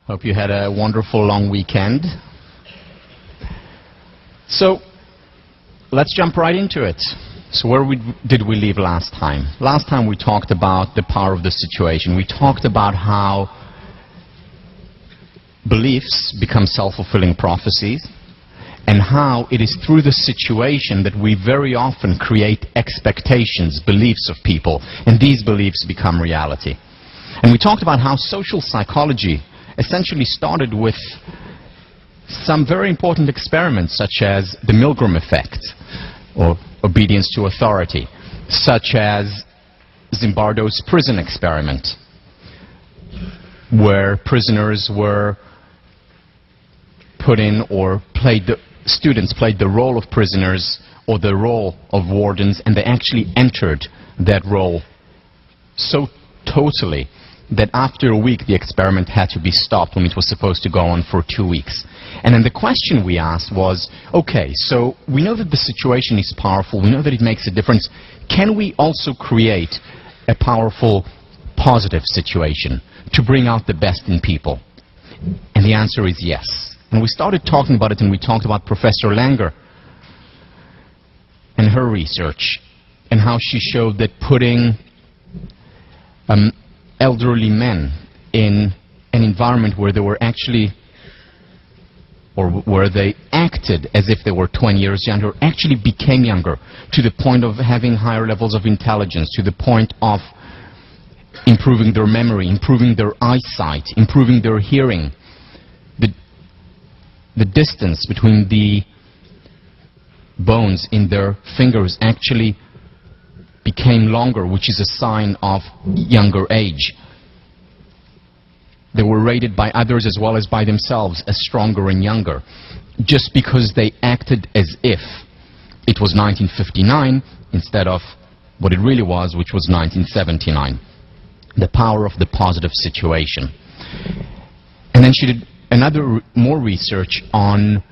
Hope you had a wonderful long weekend. So, let's jump right into it. So where did we leave last time? Last time we talked about the power of the situation. We talked about how beliefs become self-fulfilling prophecies, and how it is through the situation that we very often create expectations, beliefs of people, and these beliefs become reality. And we talked about how social psychology essentially started with some very important experiments, such as the Milgram effect, or obedience to authority, such as Zimbardo's prison experiment, where prisoners were put in, or students played the role of prisoners or the role of wardens, and they actually entered that role so totally that after a week the experiment had to be stopped when it was supposed to go on for 2 weeks. And then the question we asked was, okay, so we know that the situation is powerful, we know that it makes a difference. Can we also create a powerful, positive situation to bring out the best in people? And the answer is yes. And we started talking about it, and we talked about Professor Langer and her research, and how she showed that putting elderly men in an environment where they were actually, or where they acted as if they were 20 years younger, actually became younger, to the point of having higher levels of intelligence, to the point of improving their memory, improving their eyesight, improving their hearing. The distance between the bones in their fingers actually became longer, which is a sign of younger age. They were rated by others as well as by themselves as stronger and younger, just because they acted as if it was 1959 instead of what it really was, which was 1979. The power of the positive situation. And then she did another more research on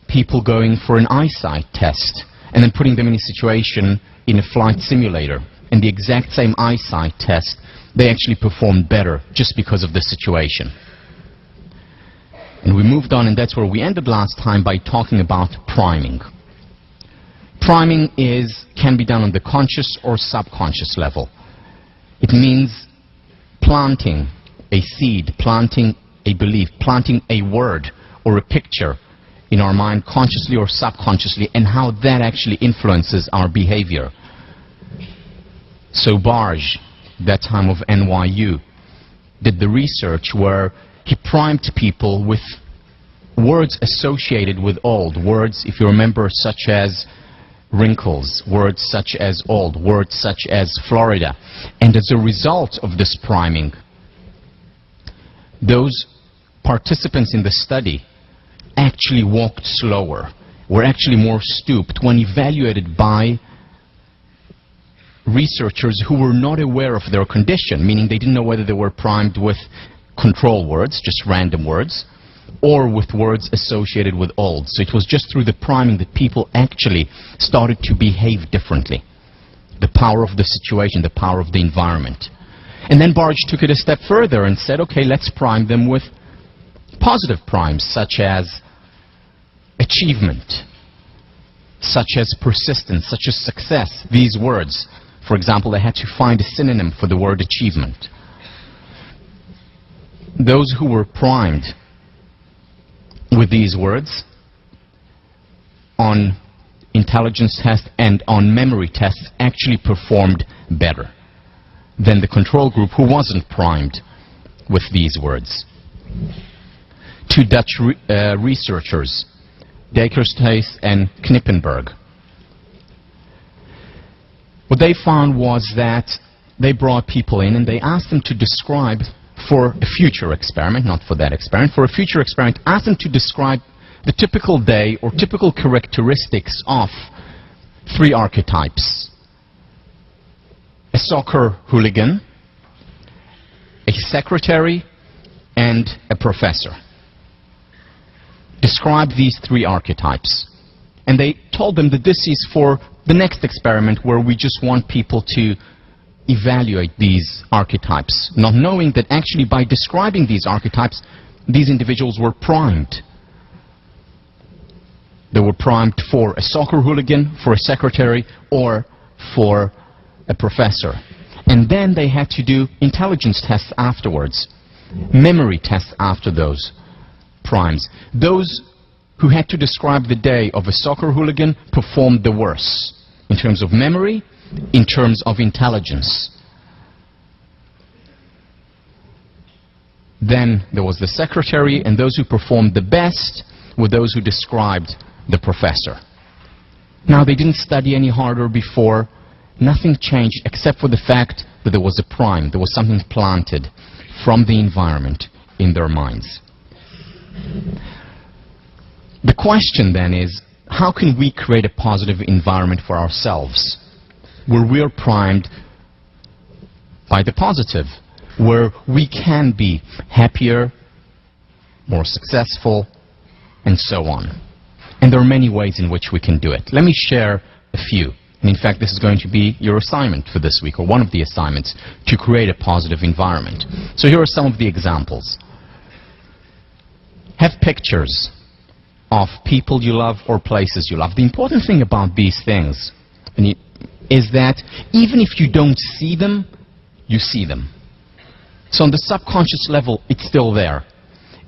people going for an eyesight test and then putting them in a situation in a flight simulator, and the exact same eyesight test, they actually performed better just because of the situation. And we moved on, and that's where we ended last time, by talking about priming. Priming can be done on the conscious or subconscious level. It means planting a seed, planting a belief, planting a word or a picture in our mind, consciously or subconsciously, and how that actually influences our behavior. So Barge, that time of NYU, did the research where he primed people with words associated with old. Words, if you remember, such as wrinkles, words such as old, words such as Florida. And as a result of this priming, those participants in the study actually walked slower, were actually more stooped, when evaluated by researchers who were not aware of their condition, meaning they didn't know whether they were primed with control words, just random words, or with words associated with old. So it was just through the priming that people actually started to behave differently. The power of the situation, the power of the environment. And then Barge took it a step further and said, okay, let's prime them with positive primes, such as achievement, such as persistence, such as success. These words, for example, they had to find a synonym for the word achievement. Those who were primed with these words on intelligence tests and on memory tests actually performed better than the control group who wasn't primed with these words. Two Dutch researchers, Dijkhuis and Knippenberg, what they found was that they brought people in and they asked them to describe, for a future experiment, not for that experiment, for a future experiment, asked them to describe the typical day or typical characteristics of 3 archetypes: a soccer hooligan, a secretary, and a professor. Describe these 3 archetypes. And they told them that this is for the next experiment, where we just want people to evaluate these archetypes, not knowing that actually by describing these archetypes, these individuals were primed. They were primed for a soccer hooligan, for a secretary, or for a professor. And then they had to do intelligence tests afterwards, memory tests after those primes. Those who had to describe the day of a soccer hooligan performed the worst in terms of memory, in terms of intelligence. Then there was the secretary, and those who performed the best were those who described the professor. Now, they didn't study any harder before. Nothing changed except for the fact that there was a prime, there was something planted from the environment in their minds. The question then is, how can we create a positive environment for ourselves where we're primed by the positive, where we can be happier, more successful, and so on? And there are many ways in which we can do it. Let me share a few. And in fact, this is going to be your assignment for this week, or one of the assignments, to create a positive environment. So here are some of the examples. Have pictures of people you love or places you love. The important thing about these things is that even if you don't see them, you see them. So on the subconscious level, it's still there.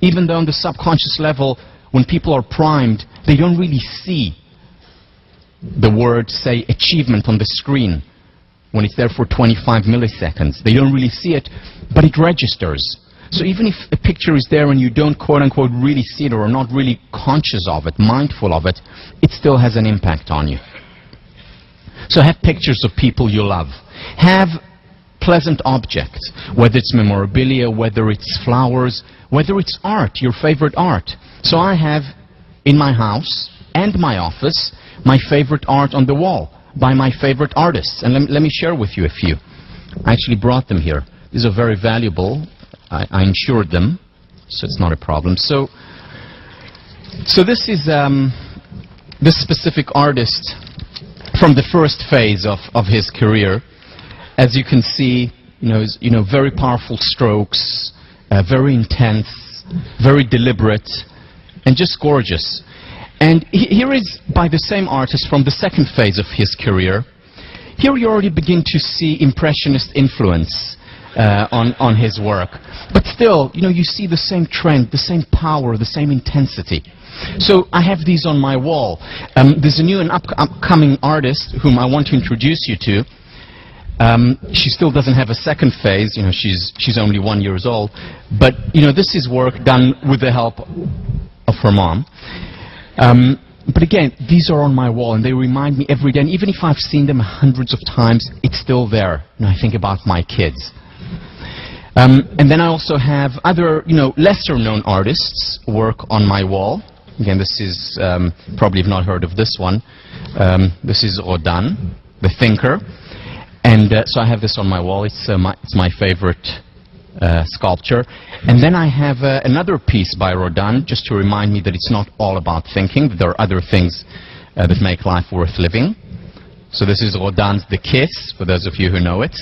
Even though on the subconscious level, when people are primed, they don't really see the word, say, achievement on the screen when it's there for 25 milliseconds. They don't really see it, but it registers. So even if a picture is there and you don't, quote-unquote, really see it or are not really conscious of it, mindful of it, it still has an impact on you. So have pictures of people you love. Have pleasant objects, whether it's memorabilia, whether it's flowers, whether it's art, your favorite art. So I have in my house and my office my favorite art on the wall by my favorite artists. And let me share with you a few. I actually brought them here. These are very valuable. I insured them, so it's not a problem. So this is this specific artist from the first phase of his career. As you can see, very powerful strokes, very intense, very deliberate, and just gorgeous. And here is by the same artist from the second phase of his career. Here you already begin to see impressionist influence on his work. But still, you see the same trend, the same power, the same intensity. So I have these on my wall. There's a new and upcoming artist whom I want to introduce you to. She still doesn't have a second phase. She's only 1 year old. But this is work done with the help of her mom. But again, these are on my wall, and they remind me every day. And even if I've seen them hundreds of times, it's still there. I think about my kids. And then I also have other, lesser-known artists' work on my wall. Again, this is probably you've not heard of this one. This is Rodin, the thinker. And so I have this on my wall. It's my favorite sculpture. And then I have another piece by Rodin, just to remind me that it's not all about thinking, that there are other things that make life worth living. So this is Rodin's The Kiss, for those of you who know it.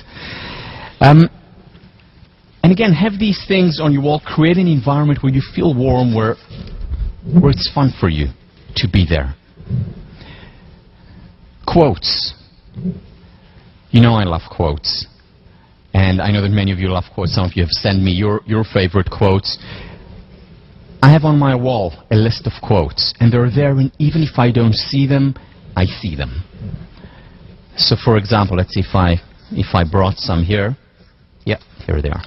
And again, have these things on your wall, create an environment where you feel warm, where it's fun for you to be there. Quotes. I love quotes. And I know that many of you love quotes. Some of you have sent me your favorite quotes. I have on my wall a list of quotes, and they're there, and even if I don't see them, I see them. So for example, let's see if I brought some here. Yeah, here they are.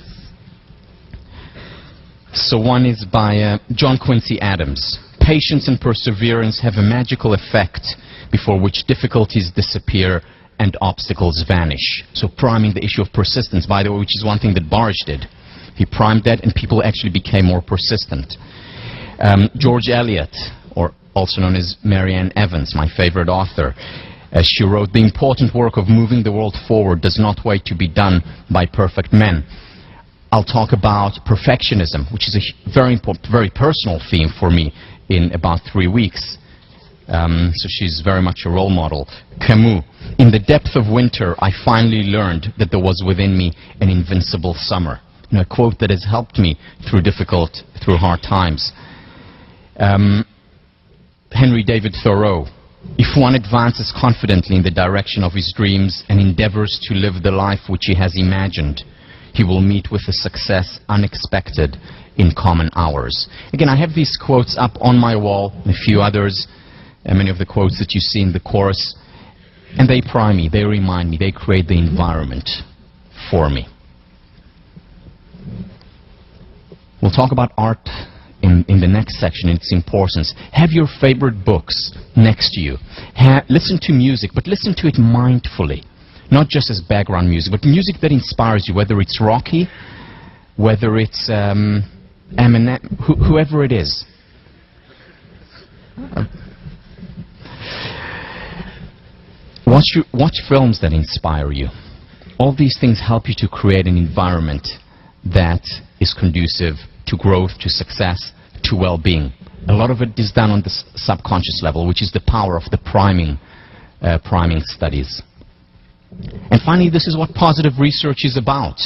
So one is by John Quincy Adams. Patience and perseverance have a magical effect before which difficulties disappear and obstacles vanish. So priming the issue of persistence, by the way, which is one thing that Barge did. He primed that, and people actually became more persistent. George Eliot, or also known as Marianne Evans, my favorite author, as she wrote, "The important work of moving the world forward does not wait to be done by perfect men." I'll talk about perfectionism, which is a very important, very personal theme for me in about 3 weeks. So she's very much a role model. Camus, in the depth of winter, I finally learned that there was within me an invincible summer. You know, a quote that has helped me through hard times. Henry David Thoreau, if one advances confidently in the direction of his dreams and endeavors to live the life which he has imagined, he will meet with a success unexpected in common hours. Again, I have these quotes up on my wall, and a few others, and many of the quotes that you see in the chorus, and they prime me, they remind me, they create the environment for me. We'll talk about art in the next section, its importance. Have your favorite books next to you. Listen to music, but listen to it mindfully. Not just as background music, but music that inspires you, whether it's Rocky, whether it's Eminem, whoever it is. Watch films that inspire you. All these things help you to create an environment that is conducive to growth, to success, to well-being. A lot of it is done on the subconscious level, which is the power of the priming studies. And finally, this is what positive research is about.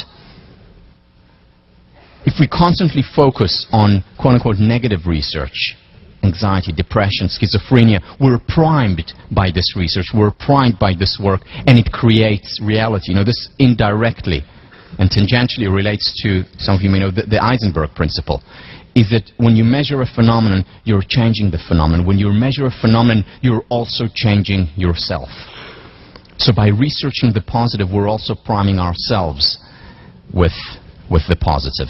If we constantly focus on quote-unquote negative research, anxiety, depression, schizophrenia, we're primed by this research, we're primed by this work, and it creates reality. You know, this indirectly and tangentially relates to, some of you may know, the Eisenberg principle, is that when you measure a phenomenon, you're changing the phenomenon. When you measure a phenomenon, you're also changing yourself. So by researching the positive, we're also priming ourselves with the positive.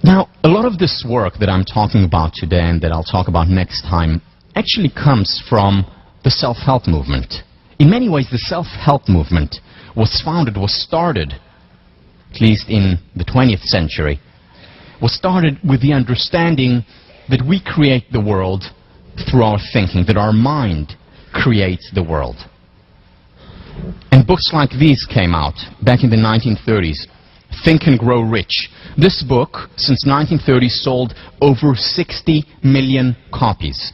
Now, a lot of this work that I'm talking about today and that I'll talk about next time actually comes from the self-help movement. In many ways, the self-help movement was started, at least in the 20th century, was started with the understanding that we create the world through our thinking, that our mind creates the world. And books like these came out back in the 1930s. Think and Grow Rich. This book, since 1930, sold over 60 million copies.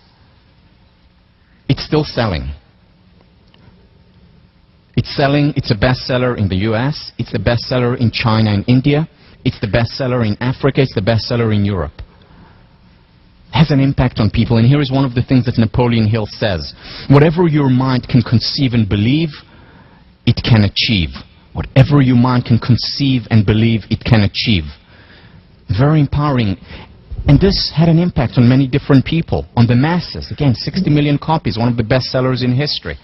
It's still selling. It's a bestseller in the US, it's the bestseller in China and India, it's the bestseller in Africa, it's the bestseller in Europe. It has an impact on people, and here is one of the things that Napoleon Hill says: whatever your mind can conceive and believe, it can achieve. Whatever your mind can conceive and believe, it can achieve. Very empowering. And this had an impact on many different people, on the masses. Again, 60 million copies, one of the best sellers in history.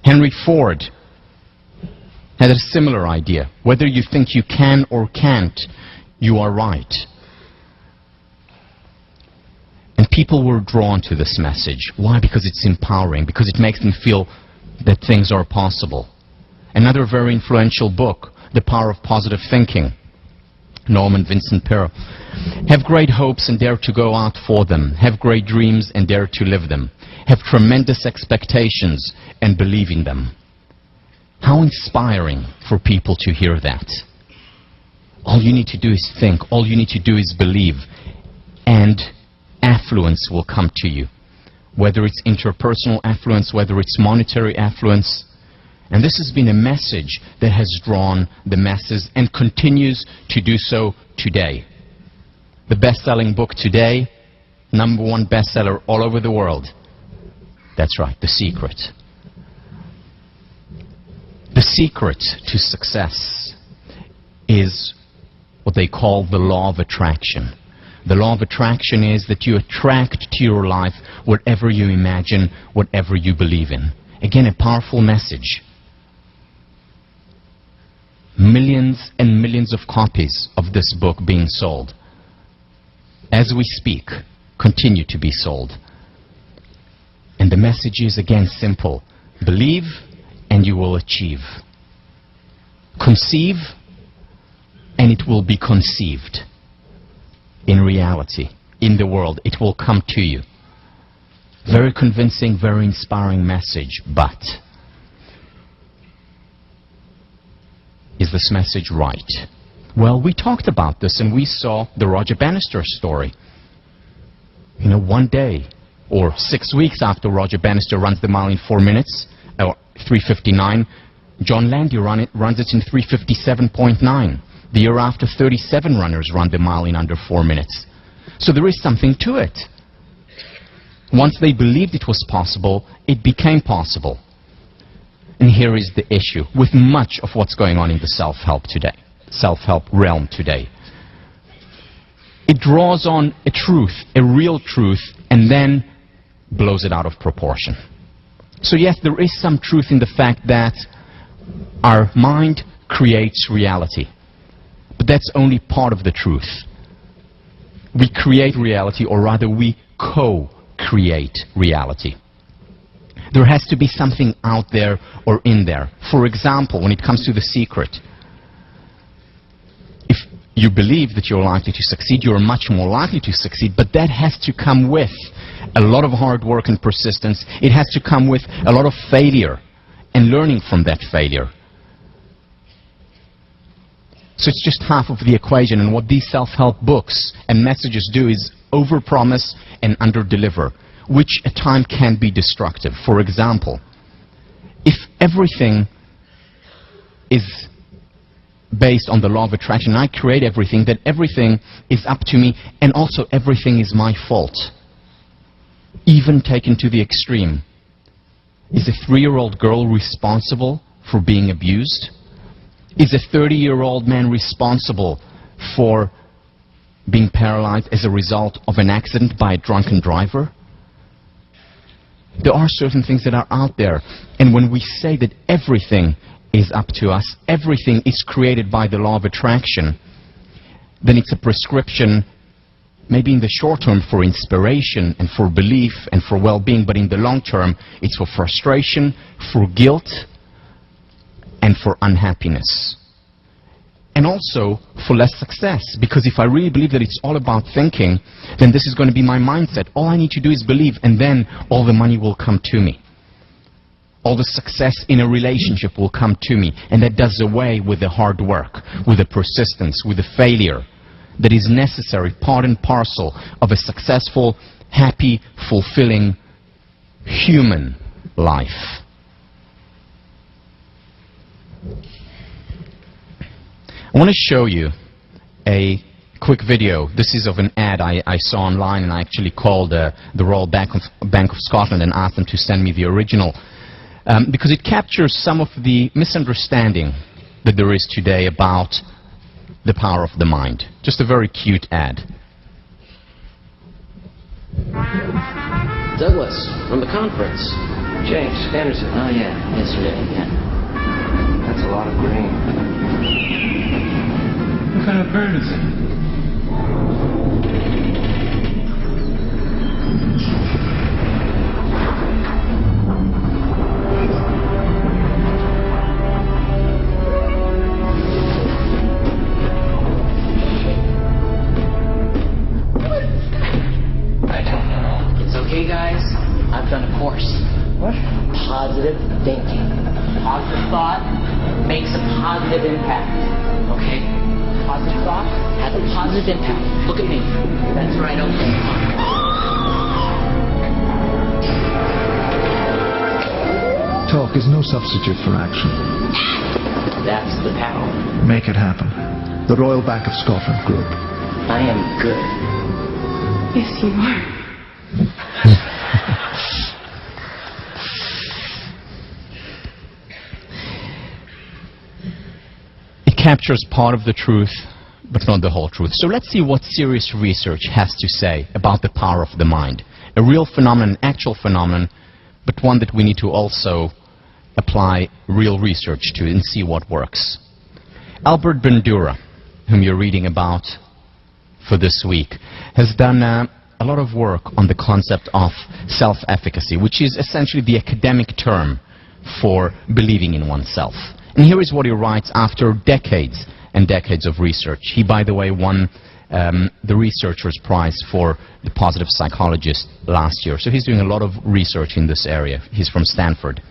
Henry Ford had a similar idea. Whether you think you can or can't, you are right. And people were drawn to this message. Why? Because it's empowering, because it makes them feel that things are possible. Another very influential book, The Power of Positive Thinking, Norman Vincent Peale. Have great hopes and dare to go out for them. Have great dreams and dare to live them. Have tremendous expectations and believe in them. How inspiring for people to hear that. All you need to do is think. All you need to do is believe. And affluence will come to you. Whether it's interpersonal affluence, whether it's monetary affluence. And this has been a message that has drawn the masses and continues to do so today. The best-selling book today, #1 bestseller all over the world. That's right, The Secret. The secret to success is what they call the law of attraction. The law of attraction is that you attract to your life whatever you imagine, whatever you believe in. Again, a powerful message. Millions and millions of copies of this book being sold. As we speak, continue to be sold. And the message is, again, simple. Believe and you will achieve. Conceive and it will be conceived. In reality, in the world, it will come to you. Very convincing, very inspiring message, but is this message right? Well, we talked about this and we saw the Roger Bannister story. You know, one day or 6 weeks after Roger Bannister runs the mile in 4 minutes, or 3:59, John Landy runs it in 3:57.9. The year after, 37 runners run the mile in under 4 minutes. So there is something to it. Once they believed it was possible, it became possible. And here is the issue with much of what's going on in the self-help realm today. It draws on a truth, a real truth, and then blows it out of proportion. So yes, there is some truth in the fact that our mind creates reality. But that's only part of the truth. We create reality, or rather we co-create reality. There has to be something out there or in there. For example, when it comes to The Secret, if you believe that you're likely to succeed, you're much more likely to succeed, but that has to come with a lot of hard work and persistence. It has to come with a lot of failure and learning from that failure. So it's just half of the equation, and what these self-help books and messages do is overpromise and underdeliver, which at times can be destructive. For example, if everything is based on the law of attraction, I create everything, then everything is up to me, and also everything is my fault. Even taken to the extreme. Is a 3-year-old girl responsible for being abused? Is a 30-year-old man responsible for being paralyzed as a result of an accident by a drunken driver? There are certain things that are out there, and when we say that everything is up to us, everything is created by the law of attraction, then it's a prescription, maybe in the short term for inspiration and for belief and for well-being, but in the long term it's for frustration, for guilt, and for unhappiness. And also for less success, because if I really believe that it's all about thinking, then this is going to be my mindset. All I need to do is believe, and then all the money will come to me. All the success in a relationship will come to me, and that does away with the hard work, with the persistence, with the failure that is necessary, part and parcel of a successful, happy, fulfilling human life. I want to show you a quick video. This is of an ad I saw online, and I actually called the Royal Bank of Scotland and asked them to send me the original, because it captures some of the misunderstanding that there is today about the power of the mind. Just a very cute ad. Douglas, from the conference. James Anderson. Oh, yeah, yesterday, yeah. That's a lot of grain. What kind of bird is it? I don't know. It's okay, guys. I've done a course. What? Positive thinking. Positive thought makes a positive impact. Okay? Positive thought has a positive impact. Look at me. That's right, okay. Talk is no substitute for action. That's the power. Make it happen. The Royal Bank of Scotland Group. I am good. Yes, you are. Captures part of the truth, but not the whole truth. So let's see what serious research has to say about the power of the mind. A real phenomenon, actual phenomenon, but one that we need to also apply real research to and see what works. Albert Bandura, whom you're reading about for this week, has done a lot of work on the concept of self-efficacy, which is essentially the academic term for believing in oneself. And here is what he writes after decades and decades of research. He, by the way, won the Researcher's Prize for the Positive Psychologist last year. So he's doing a lot of research in this area. He's from Stanford.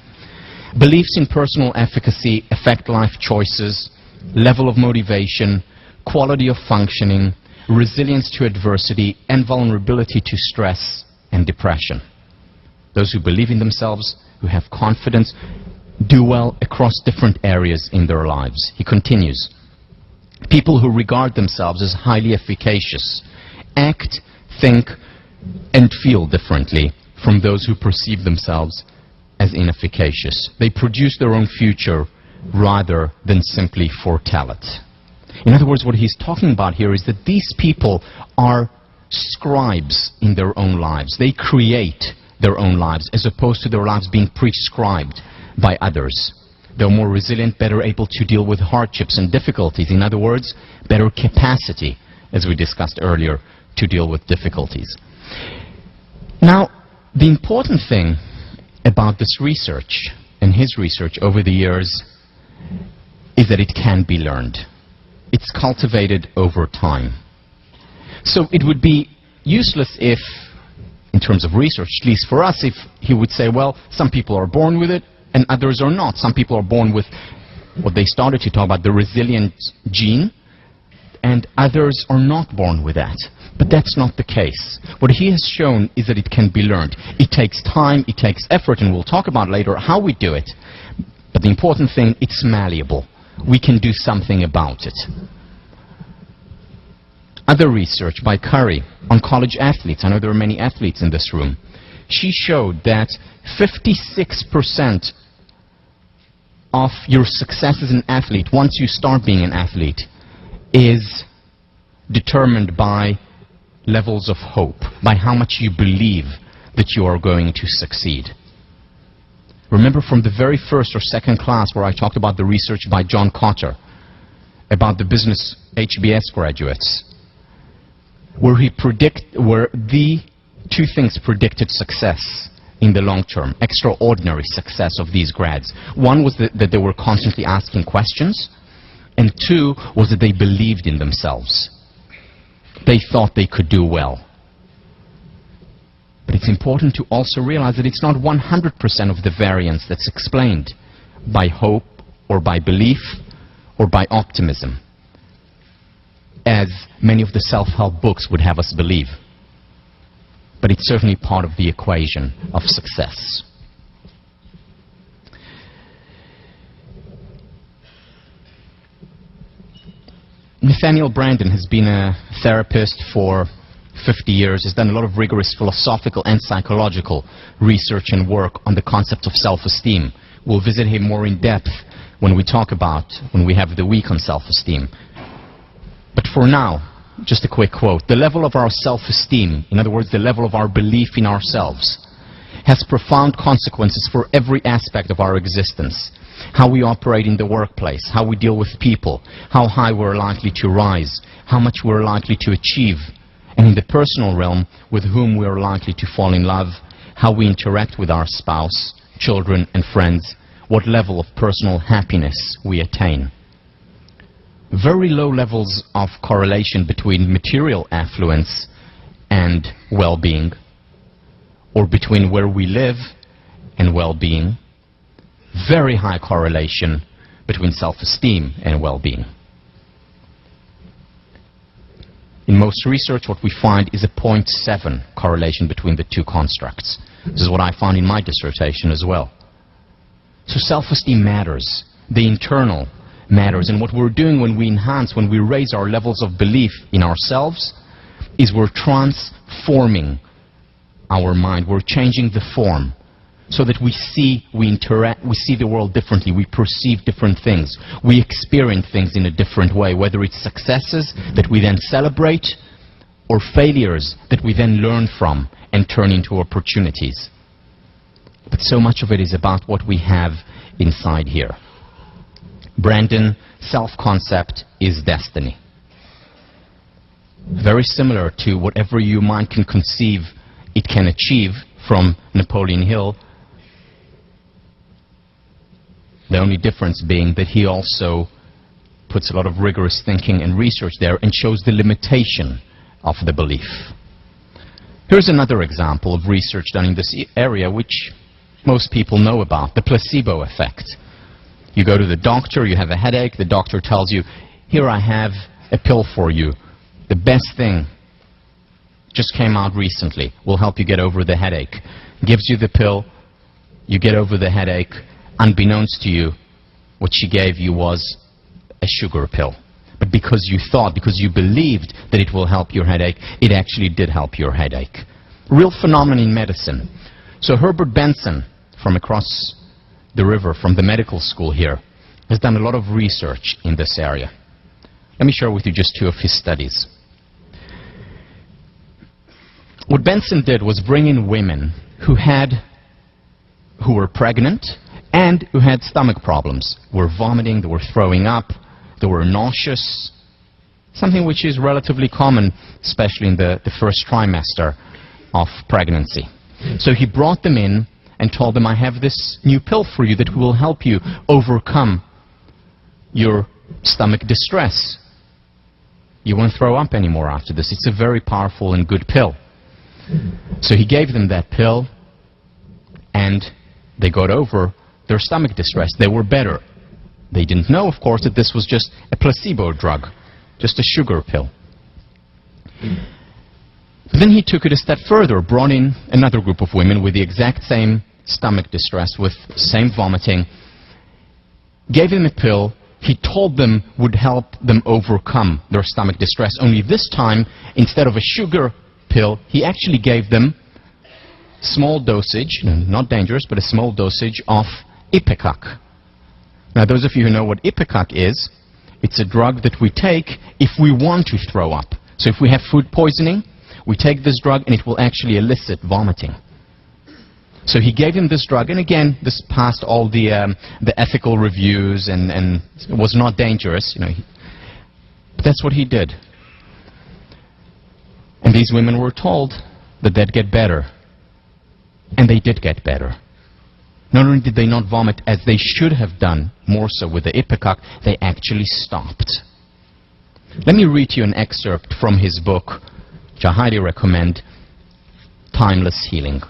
Beliefs in personal efficacy affect life choices, level of motivation, quality of functioning, resilience to adversity, and vulnerability to stress and depression. Those who believe in themselves, who have confidence, do well across different areas in their lives. He continues, people who regard themselves as highly efficacious act, think, and feel differently from those who perceive themselves as inefficacious. They produce their own future rather than simply foretell it. In other words, what he's talking about here is that these people are scribes in their own lives. They create their own lives as opposed to their lives being prescribed by others. They're more resilient, better able to deal with hardships and difficulties. In other words, better capacity, as we discussed earlier, to deal with difficulties. Now, the important thing about this research and his research over the years is that it can be learned. It's cultivated over time. So it would be useless if, in terms of research, at least for us, if he would say, well, some people are born with it and others are not. Some people are born with what they started to talk about, the resilient gene, and others are not born with that. But that's not the case. What he has shown is that it can be learned. It takes time, it takes effort, and we'll talk about later how we do it. But the important thing, it's malleable. We can do something about it. Other research by Curry on college athletes, I know there are many athletes in this room, she showed that 56% of your success as an athlete, once you start being an athlete, is determined by levels of hope, by how much you believe that you are going to succeed. Remember from the very first or second class where I talked about the research by John Cotter about the business HBS graduates, where the two things predicted success in the long term, extraordinary success of these grads. One was that they were constantly asking questions, and two was that they believed in themselves. They thought they could do well. But it's important to also realize that it's not 100% of the variance that's explained by hope or by belief or by optimism, as many of the self-help books would have us believe. But it's certainly part of the equation of success. Nathaniel Branden has been a therapist for 50 years, has done a lot of rigorous philosophical and psychological research and work on the concept of self-esteem. We'll visit him more in depth when we have the week on self-esteem. But for now, just a quick quote. The level of our self-esteem, in other words, the level of our belief in ourselves, has profound consequences for every aspect of our existence. How we operate in the workplace, how we deal with people, how high we're likely to rise, how much we're likely to achieve, and in the personal realm, with whom we are likely to fall in love, how we interact with our spouse, children, and friends, what level of personal happiness we attain. Very low levels of correlation between material affluence and well-being, or between where we live and well-being. Very high correlation between self-esteem and well-being. In most research, what we find is a 0.7 correlation between the two constructs. This is what I found in my dissertation as well. So self-esteem matters. The internal matters. And what we're doing when we enhance, when we raise our levels of belief in ourselves, is we're transforming our mind. We're changing the form so that we see the world differently. We perceive different things. We experience things in a different way, whether it's successes that we then celebrate or failures that we then learn from and turn into opportunities. But so much of it is about what we have inside here. Branden, self-concept is destiny. Very similar to whatever your mind can conceive it can achieve from Napoleon Hill. The only difference being that he also puts a lot of rigorous thinking and research there and shows the limitation of the belief. Here's another example of research done in this area which most people know about, the placebo effect. You go to the doctor, you have a headache, the doctor tells you, here I have a pill for you. The best thing just came out recently. Will help you get over the headache. Gives you the pill, you get over the headache. Unbeknownst to you, what she gave you was a sugar pill. But because you thought, because you believed that it will help your headache, it actually did help your headache. Real phenomenon in medicine. So Herbert Benson, from across the river, from the medical school here, has done a lot of research in this area. Let me share with you just two of his studies. What Benson did was bring in women who were pregnant and who had stomach problems. Were vomiting, they were throwing up, they were nauseous, something which is relatively common, especially in the first trimester of pregnancy. So he brought them in and told them, I have this new pill for you that will help you overcome your stomach distress. You won't throw up anymore after this. It's a very powerful and good pill. So he gave them that pill, and they got over their stomach distress. They were better. They didn't know, of course, that this was just a placebo drug, just a sugar pill. But then he took it a step further, brought in another group of women with the exact same stomach distress, with same vomiting, gave them a pill he told them would help them overcome their stomach distress. Only this time, instead of a sugar pill, he actually gave them small dosage, not dangerous, but a small dosage of Ipecac. Now, those of you who know what Ipecac is, it's a drug that we take if we want to throw up. So if we have food poisoning, we take this drug and it will actually elicit vomiting. So he gave him this drug, and again, this passed all the ethical reviews and was not dangerous, but that's what he did. And these women were told that they'd get better. And they did get better. Not only did they not vomit as they should have done, more so with the Ipecac, they actually stopped. Let me read you an excerpt from his book, which I highly recommend, Timeless Healing.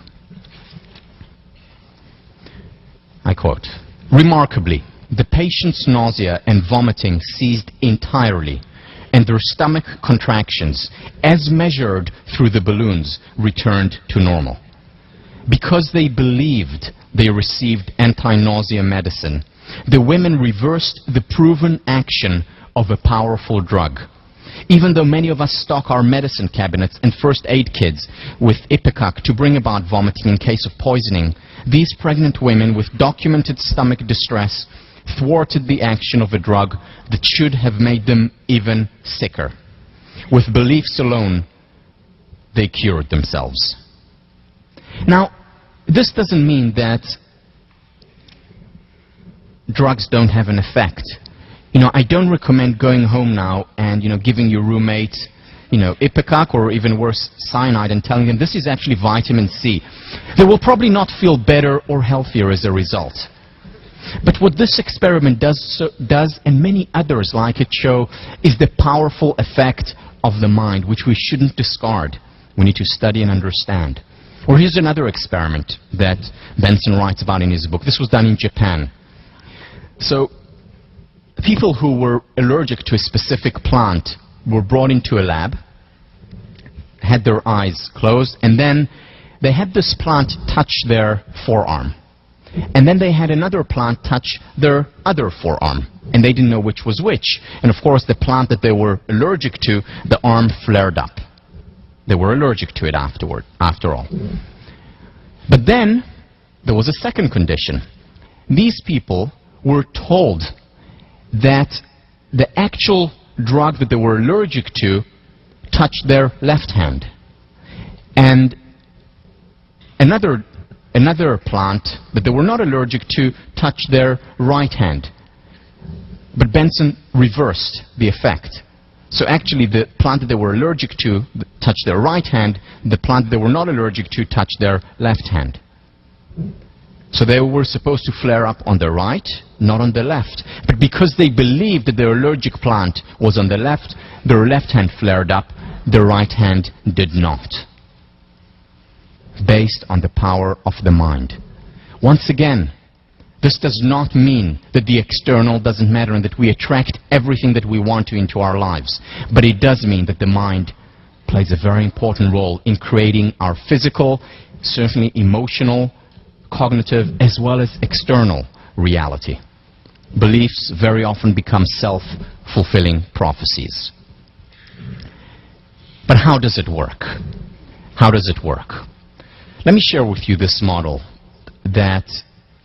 I quote, "Remarkably, the patient's nausea and vomiting ceased entirely, and their stomach contractions, as measured through the balloons, returned to normal. Because they believed they received anti-nausea medicine, the women reversed the proven action of a powerful drug. Even though many of us stock our medicine cabinets and first aid kits with Ipecac to bring about vomiting in case of poisoning, these pregnant women with documented stomach distress thwarted the action of a drug that should have made them even sicker. With beliefs alone, they cured themselves." Now, this doesn't mean that drugs don't have an effect. I don't recommend going home now and, giving your roommate, Ipecac or even worse, cyanide, and telling them this is actually vitamin C. They will probably not feel better or healthier as a result. But what this experiment does, and many others like it show, is the powerful effect of the mind, which we shouldn't discard. We need to study and understand. Or here's another experiment that Benson writes about in his book. This was done in Japan. So, people who were allergic to a specific plant were brought into a lab, had their eyes closed, and then they had this plant touch their forearm. And then they had another plant touch their other forearm. And they didn't know which was which. And of course, the plant that they were allergic to, the arm flared up. They were allergic to it after all. But then, there was a second condition. These people were told that the actual drug that they were allergic to touched their left hand. And another plant that they were not allergic to touched their right hand. But Benson reversed the effect. So actually the plant that they were allergic to touched their right hand, the plant that they were not allergic to touched their left hand. So they were supposed to flare up on the right, not on the left. But because they believed that their allergic plant was on the left, their left hand flared up, their right hand did not. Based on the power of the mind. Once again, This does not mean that the external doesn't matter and that we attract everything that we want to into our lives. But it does mean that the mind plays a very important role in creating our physical, certainly emotional, cognitive, as well as external reality. Beliefs very often become self-fulfilling prophecies. But how does it work? How does it work? Let me share with you this model that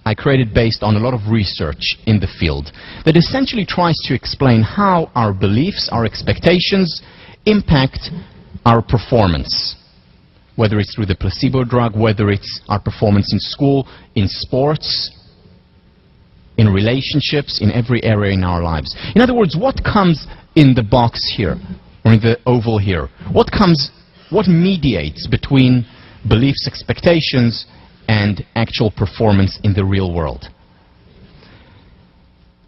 I created based on a lot of research in the field that essentially tries to explain how our beliefs, our expectations impact our performance, whether it's through the placebo drug, whether it's our performance in school, in sports, in relationships, in every area in our lives. In other words, what comes in the box here, or in the oval here? What mediates between beliefs, expectations, and actual performance in the real world?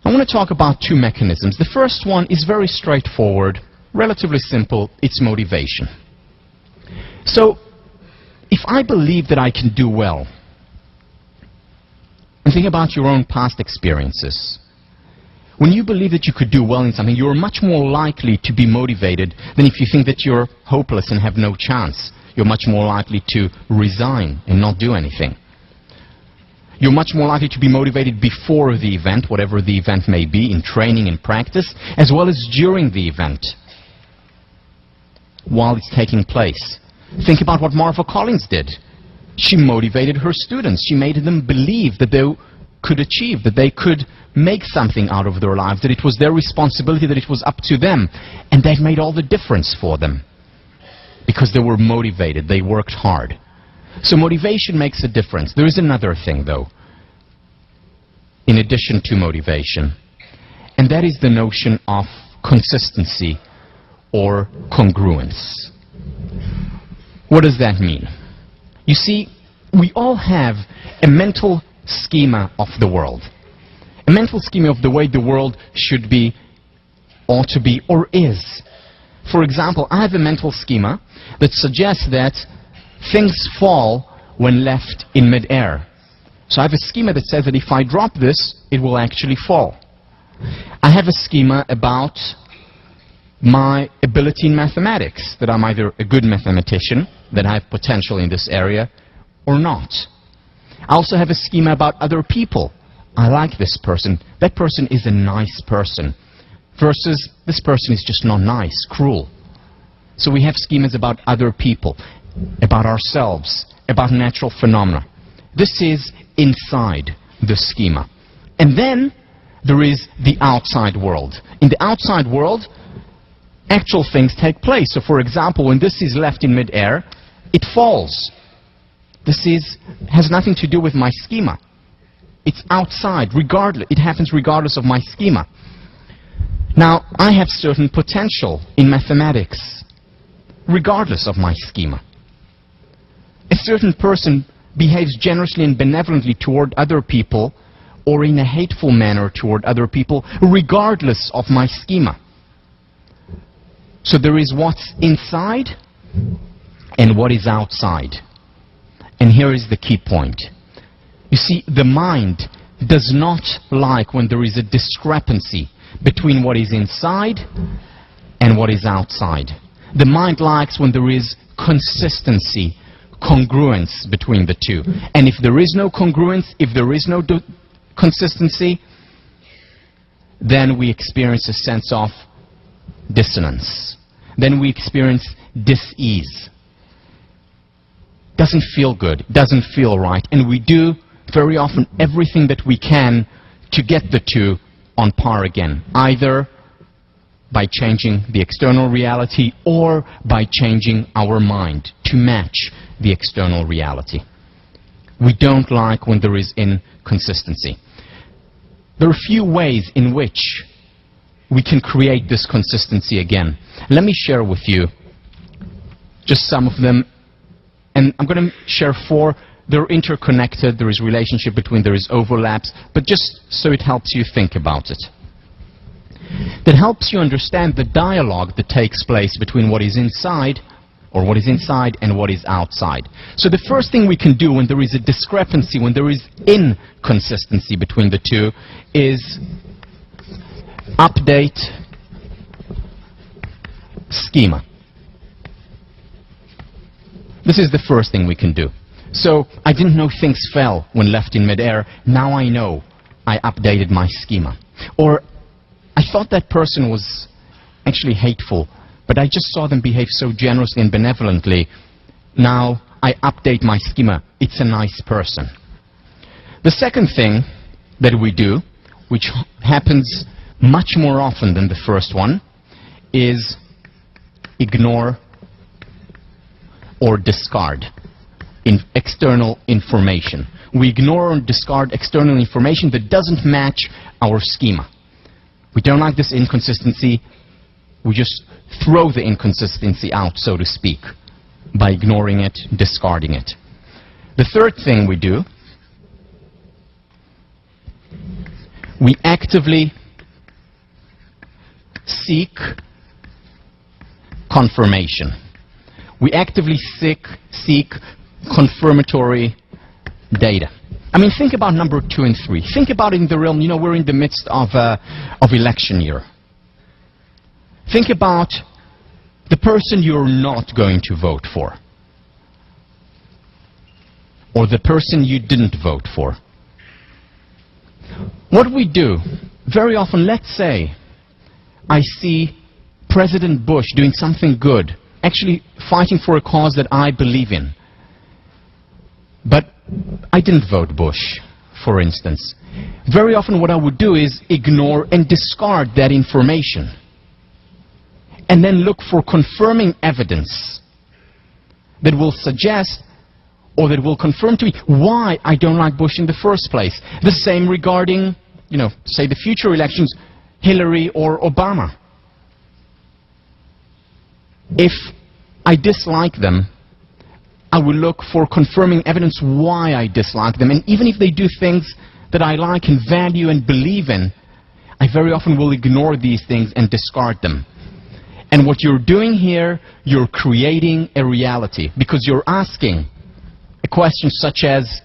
I want to talk about two mechanisms. The first one is very straightforward, relatively simple. It's motivation. So, if I believe that I can do well, and think about your own past experiences, when you believe that you could do well in something, you're much more likely to be motivated than if you think that you're hopeless and have no chance. You're much more likely to resign and not do anything. You're much more likely to be motivated before the event, whatever the event may be, in training and practice, as well as during the event, while it's taking place. Think about what Marva Collins did. She motivated her students. She made them believe that they could achieve, that they could make something out of their lives, that it was their responsibility, that it was up to them. And that made all the difference for them, because they were motivated, they worked hard. So motivation makes a difference. There is another thing, though, in addition to motivation, and that is the notion of consistency or congruence. What does that mean? You see, we all have a mental schema of the world, a mental schema of the way the world should be, ought to be, or is. For example, I have a mental schema that suggests that things fall when left in mid-air. So I have a schema that says that if I drop this, it will actually fall. I have a schema about my ability in mathematics, that I'm either a good mathematician, that I have potential in this area, or not. I also have a schema about other people. I like this person. That person is a nice person. Versus this person is just not nice, cruel. So we have schemas about other people, about ourselves, about natural phenomena. This is inside the schema. And then there is the outside world. In the outside world, actual things take place. So for example, when this is left in mid-air, it falls. This has nothing to do with my schema. It's outside, regardless. It happens regardless of my schema. Now, I have certain potential in mathematics, regardless of my schema. A certain person behaves generously and benevolently toward other people, or in a hateful manner toward other people, regardless of my schema. So there is what's inside and what is outside. And here is the key point. You see, the mind does not like when there is a discrepancy between what is inside and what is outside. The mind likes when there is consistency, congruence between the two. And if there is no congruence, if there is no consistency, then we experience a sense of dissonance. Then we experience dis-ease. Doesn't feel good, doesn't feel right, and we do very often everything that we can to get the two on par again, either by changing the external reality or by changing our mind to match the external reality. We don't like when there is inconsistency. There are a few ways in which we can create this consistency again. Let me share with you just some of them. And I'm going to share four. They're interconnected. There is relationship between, there is overlaps, but just so it helps you think about it. That helps you understand the dialogue that takes place between what is inside or what is inside and what is outside. So the first thing we can do when there is a discrepancy, when there is inconsistency between the two, is update schema. This is the first thing we can do. So I didn't know things fell when left in midair. Now I know. I updated my schema. Or I thought that person was actually hateful, but I just saw them behave so generously and benevolently. Now I update my schema. It's a nice person. The second thing that we do, which happens much more often than the first one, is ignore or discard external information. We ignore or discard external information that doesn't match our schema. We don't like this inconsistency. We just throw the inconsistency out, so to speak, by ignoring it, discarding it. The third thing we do, we actively seek confirmation. We actively seek confirmatory data. I mean, think about number 2 and 3. Think about it in the realm, we're in the midst of election year. Think about the person you're not going to vote for, or the person you didn't vote for. What we do, very often, let's say I see President Bush doing something good, actually fighting for a cause that I believe in, but I didn't vote Bush, for instance. Very often what I would do is ignore and discard that information, and then look for confirming evidence that will suggest or that will confirm to me why I don't like Bush in the first place. The same regarding, say the future elections, Hillary or Obama. If I dislike them, I will look for confirming evidence why I dislike them. And even if they do things that I like and value and believe in, I very often will ignore these things and discard them. And what you're doing here, you're creating a reality, because you're asking a question such as,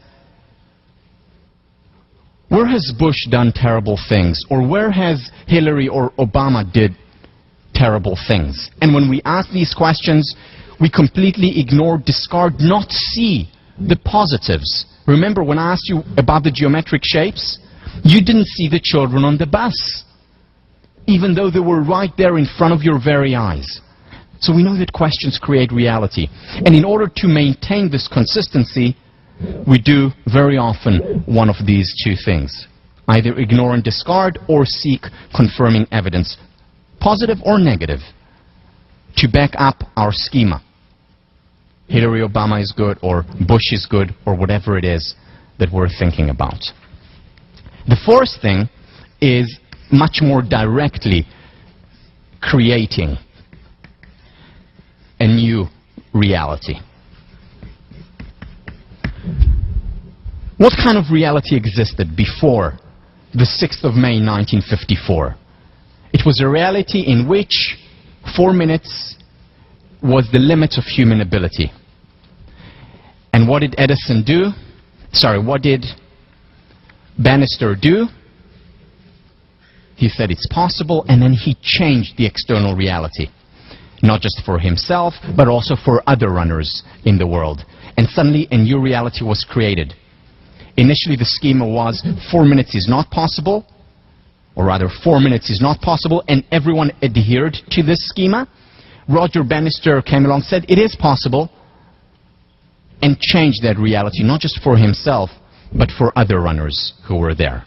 where has Bush done terrible things? Or where has Hillary or Obama did terrible things? And when we ask these questions, we completely ignore, discard, not see the positives. Remember when I asked you about the geometric shapes? You didn't see the children on the bus, even though they were right there in front of your very eyes. So we know that questions create reality. And in order to maintain this consistency, we do very often one of these two things. Either ignore and discard, or seek confirming evidence, positive or negative, to back up our schema. Hillary Obama is good, or Bush is good, or whatever it is that we're thinking about. The fourth thing is much more directly creating a new reality. What kind of reality existed before the 6th of May 1954? It was a reality in which 4 minutes was the limit of human ability. And what did Edison do? What did Bannister do? He said it's possible, and then he changed the external reality. Not just for himself, but also for other runners in the world. And suddenly a new reality was created. Initially the schema was 4 minutes is not possible, or rather 4 minutes is not possible, and everyone adhered to this schema. Roger Bannister came along, said it is possible, and changed that reality, not just for himself, but for other runners who were there.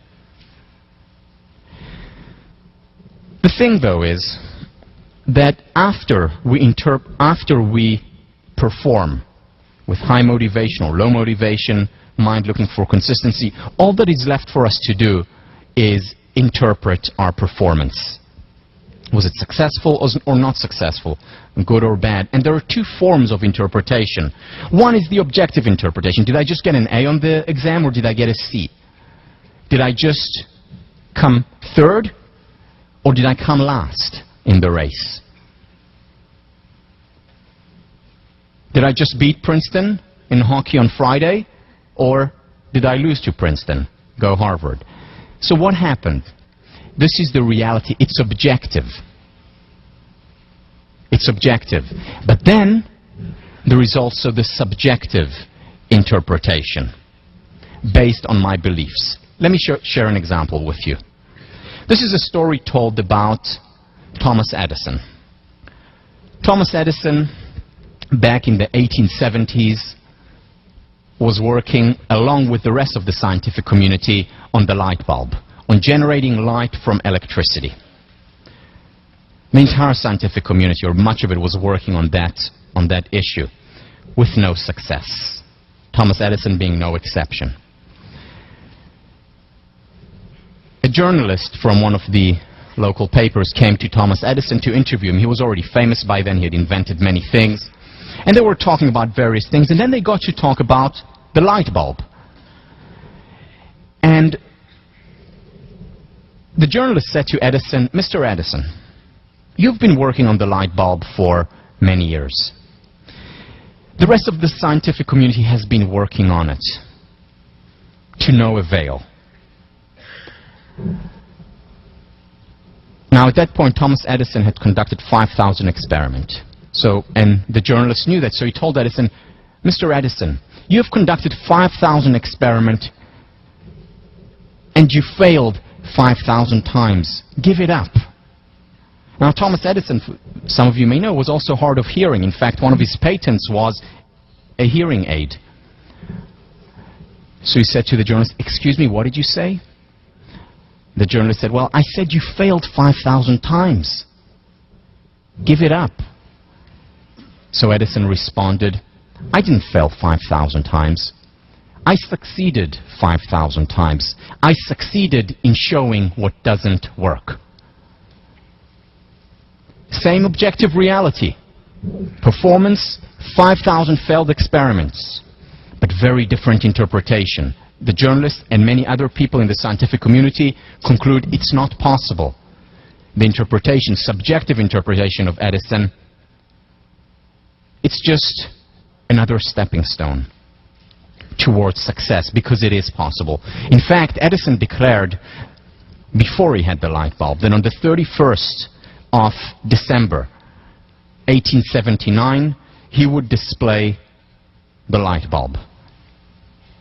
The thing, though, is that after we perform with high motivation or low motivation, mind looking for consistency, all that is left for us to do is interpret our performance. Was it successful or not successful, good or bad? And there are two forms of interpretation. One is the objective interpretation. Did I just get an A on the exam, or did I get a C? Did I just come third, or did I come last in the race? Did I just beat Princeton in hockey on Friday? Or did I lose to Princeton? Go Harvard. So what happened? This is the reality. It's objective. It's objective. But then there is also the subjective interpretation based on my beliefs. Let me share an example with you. This is a story told about Thomas Edison. Thomas Edison, back in the 1870s, was working along with the rest of the scientific community on the light bulb, on generating light from electricity. The entire scientific community, or much of it, was working on that issue with no success. Thomas Edison being no exception. A journalist from one of the local papers came to Thomas Edison to interview him. He was already famous by then. He had invented many things. And they were talking about various things. And then they got to talk about the light bulb. And the journalist said to Edison, "Mr. Edison, you've been working on the light bulb for many years. The rest of the scientific community has been working on it to no avail." Now, at that point, Thomas Edison had conducted 5,000 experiments. And the journalist knew that, so he told Edison, "Mr. Edison, you have conducted 5,000 experiments and you failed 5,000 times. Give it up." Now, Thomas Edison, some of you may know, was also hard of hearing. In fact, one of his patents was a hearing aid. So he said to the journalist, "Excuse me, what did you say?" The journalist said, "Well, I said you failed 5,000 times. Give it up." So Edison responded, "I didn't fail 5,000 times. I succeeded 5,000 times. I succeeded in showing what doesn't work." Same objective reality. Performance, 5,000 failed experiments, but very different interpretation. The journalist and many other people in the scientific community conclude it's not possible. The interpretation, subjective interpretation of Edison, it's just another stepping stone towards success, because it is possible. In fact, Edison declared, before he had the light bulb, that on the 31st of December 1879, he would display the light bulb.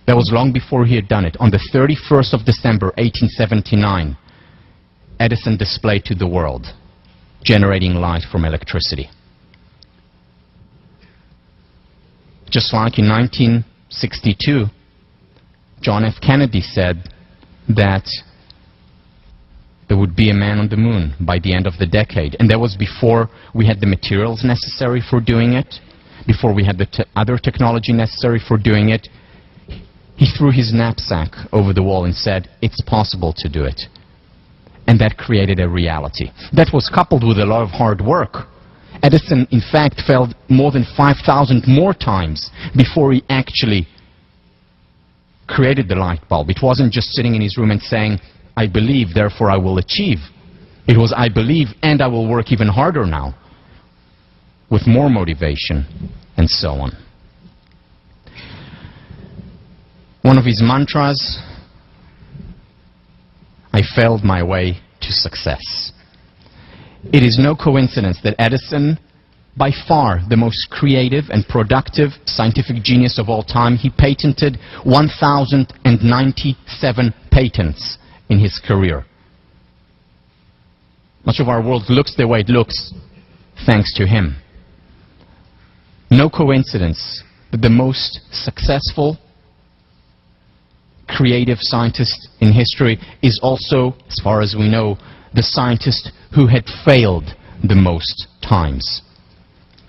That was long before he had done it. On the 31st of December 1879, Edison displayed to the world, generating light from electricity. Just like in 1962, John F. Kennedy said that there would be a man on the moon by the end of the decade. And that was before we had the materials necessary for doing it, before we had the other technology necessary for doing it. He threw his knapsack over the wall and said, "It's possible to do it." And that created a reality. That was coupled with a lot of hard work. Edison, in fact, failed more than 5,000 more times before he actually created the light bulb. It wasn't just sitting in his room and saying, "I believe, therefore I will achieve." It was, "I believe, and I will work even harder now," with more motivation, and so on. One of his mantras, "I failed my way to success." It is no coincidence that Edison, by far the most creative and productive scientific genius of all time, he patented 1,097 patents in his career. Much of our world looks the way it looks thanks to him. No coincidence that the most successful creative scientist in history is also, as far as we know, the scientist who had failed the most times.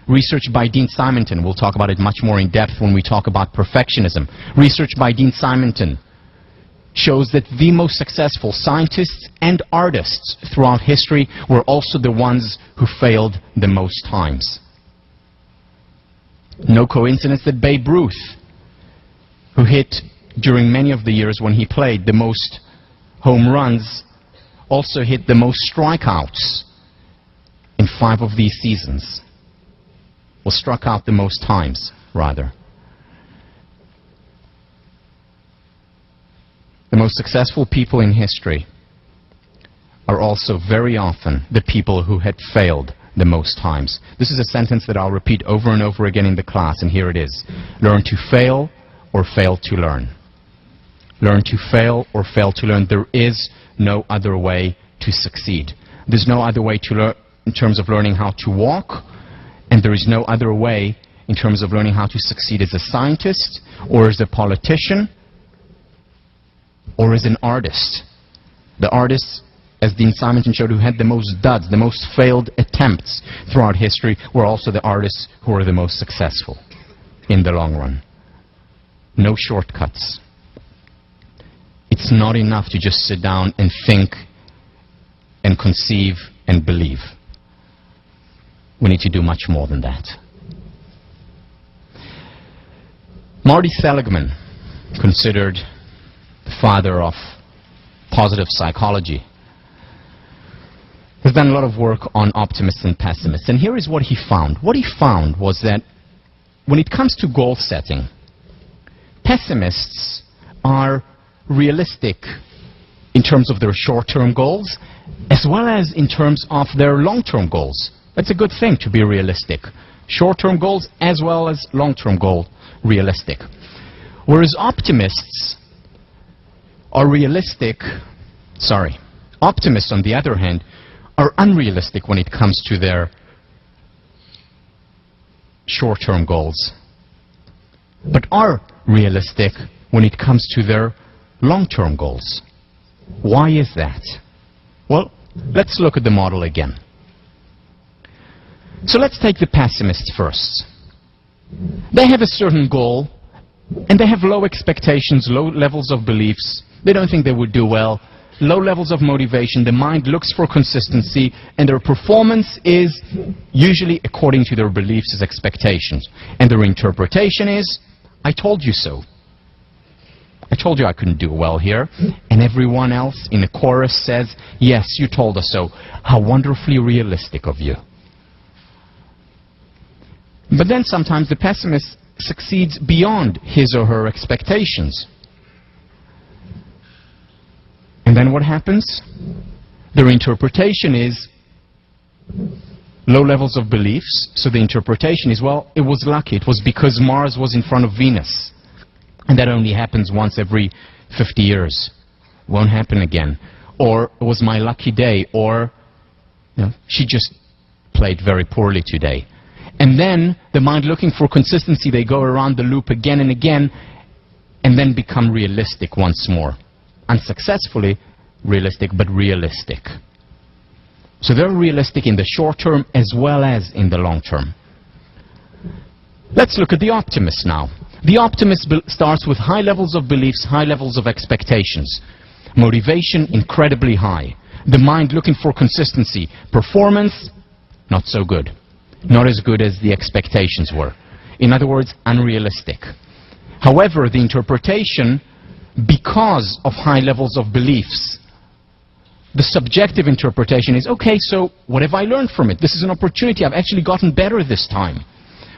Research by Dean Simonton, we'll talk about it much more in depth when we talk about perfectionism. Research by Dean Simonton shows that the most successful scientists and artists throughout history were also the ones who failed the most times. No coincidence that Babe Ruth, who hit during many of the years when he played the most home runs, also hit the most strikeouts in 5 of these seasons. was struck out the most times, rather. The most successful people in history are also very often the people who had failed the most times. This is a sentence that I'll repeat over and over again in the class, and here it is. Learn to fail or fail to learn. Learn to fail or fail to learn. There is no other way to succeed. There's no other way to learn in terms of learning how to walk, and there is no other way in terms of learning how to succeed as a scientist or as a politician or as an artist. The artists, as Dean Simonton showed, who had the most duds, the most failed attempts throughout history, were also the artists who were the most successful in the long run. No shortcuts. It's not enough to just sit down and think and conceive and believe. We need to do much more than that. Marty Seligman, considered the father of positive psychology, has done a lot of work on optimists and pessimists. And here is what he found. What he found was that when it comes to goal setting, pessimists are realistic in terms of their short-term goals as well as in terms of their long-term goals. That's a good thing, to be realistic. Short-term goals as well as long-term goals, realistic. Whereas optimists are optimists on the other hand are unrealistic when it comes to their short-term goals, but are realistic when it comes to their long-term goals. Why is that? Well, let's look at the model again. So let's take the pessimists first. They have a certain goal, and they have low expectations, low levels of beliefs. They don't think they would do well. Low levels of motivation. The mind looks for consistency, and their performance is usually according to their beliefs as expectations. And their interpretation is, I told you so. I told you I couldn't do well here. And everyone else in the chorus says, yes, you told us so. How wonderfully realistic of you. But then sometimes the pessimist succeeds beyond his or her expectations. And then what happens? Their interpretation is low levels of beliefs. So the interpretation is, well, it was lucky. It was because Mars was in front of Venus. And that only happens once every 50 years. Won't happen again. Or it was my lucky day. Or she just played very poorly today. And then the mind looking for consistency, they go around the loop again and again and then become realistic once more. Unsuccessfully realistic, but realistic. So they're realistic in the short term as well as in the long term. Let's look at the optimist now. The optimist starts with high levels of beliefs, high levels of expectations. Motivation incredibly high. The mind looking for consistency. Performance, not so good. Not as good as the expectations were. In other words, unrealistic. However, the interpretation, because of high levels of beliefs, the subjective interpretation is, okay, so what have I learned from it? This is an opportunity. I've actually gotten better this time.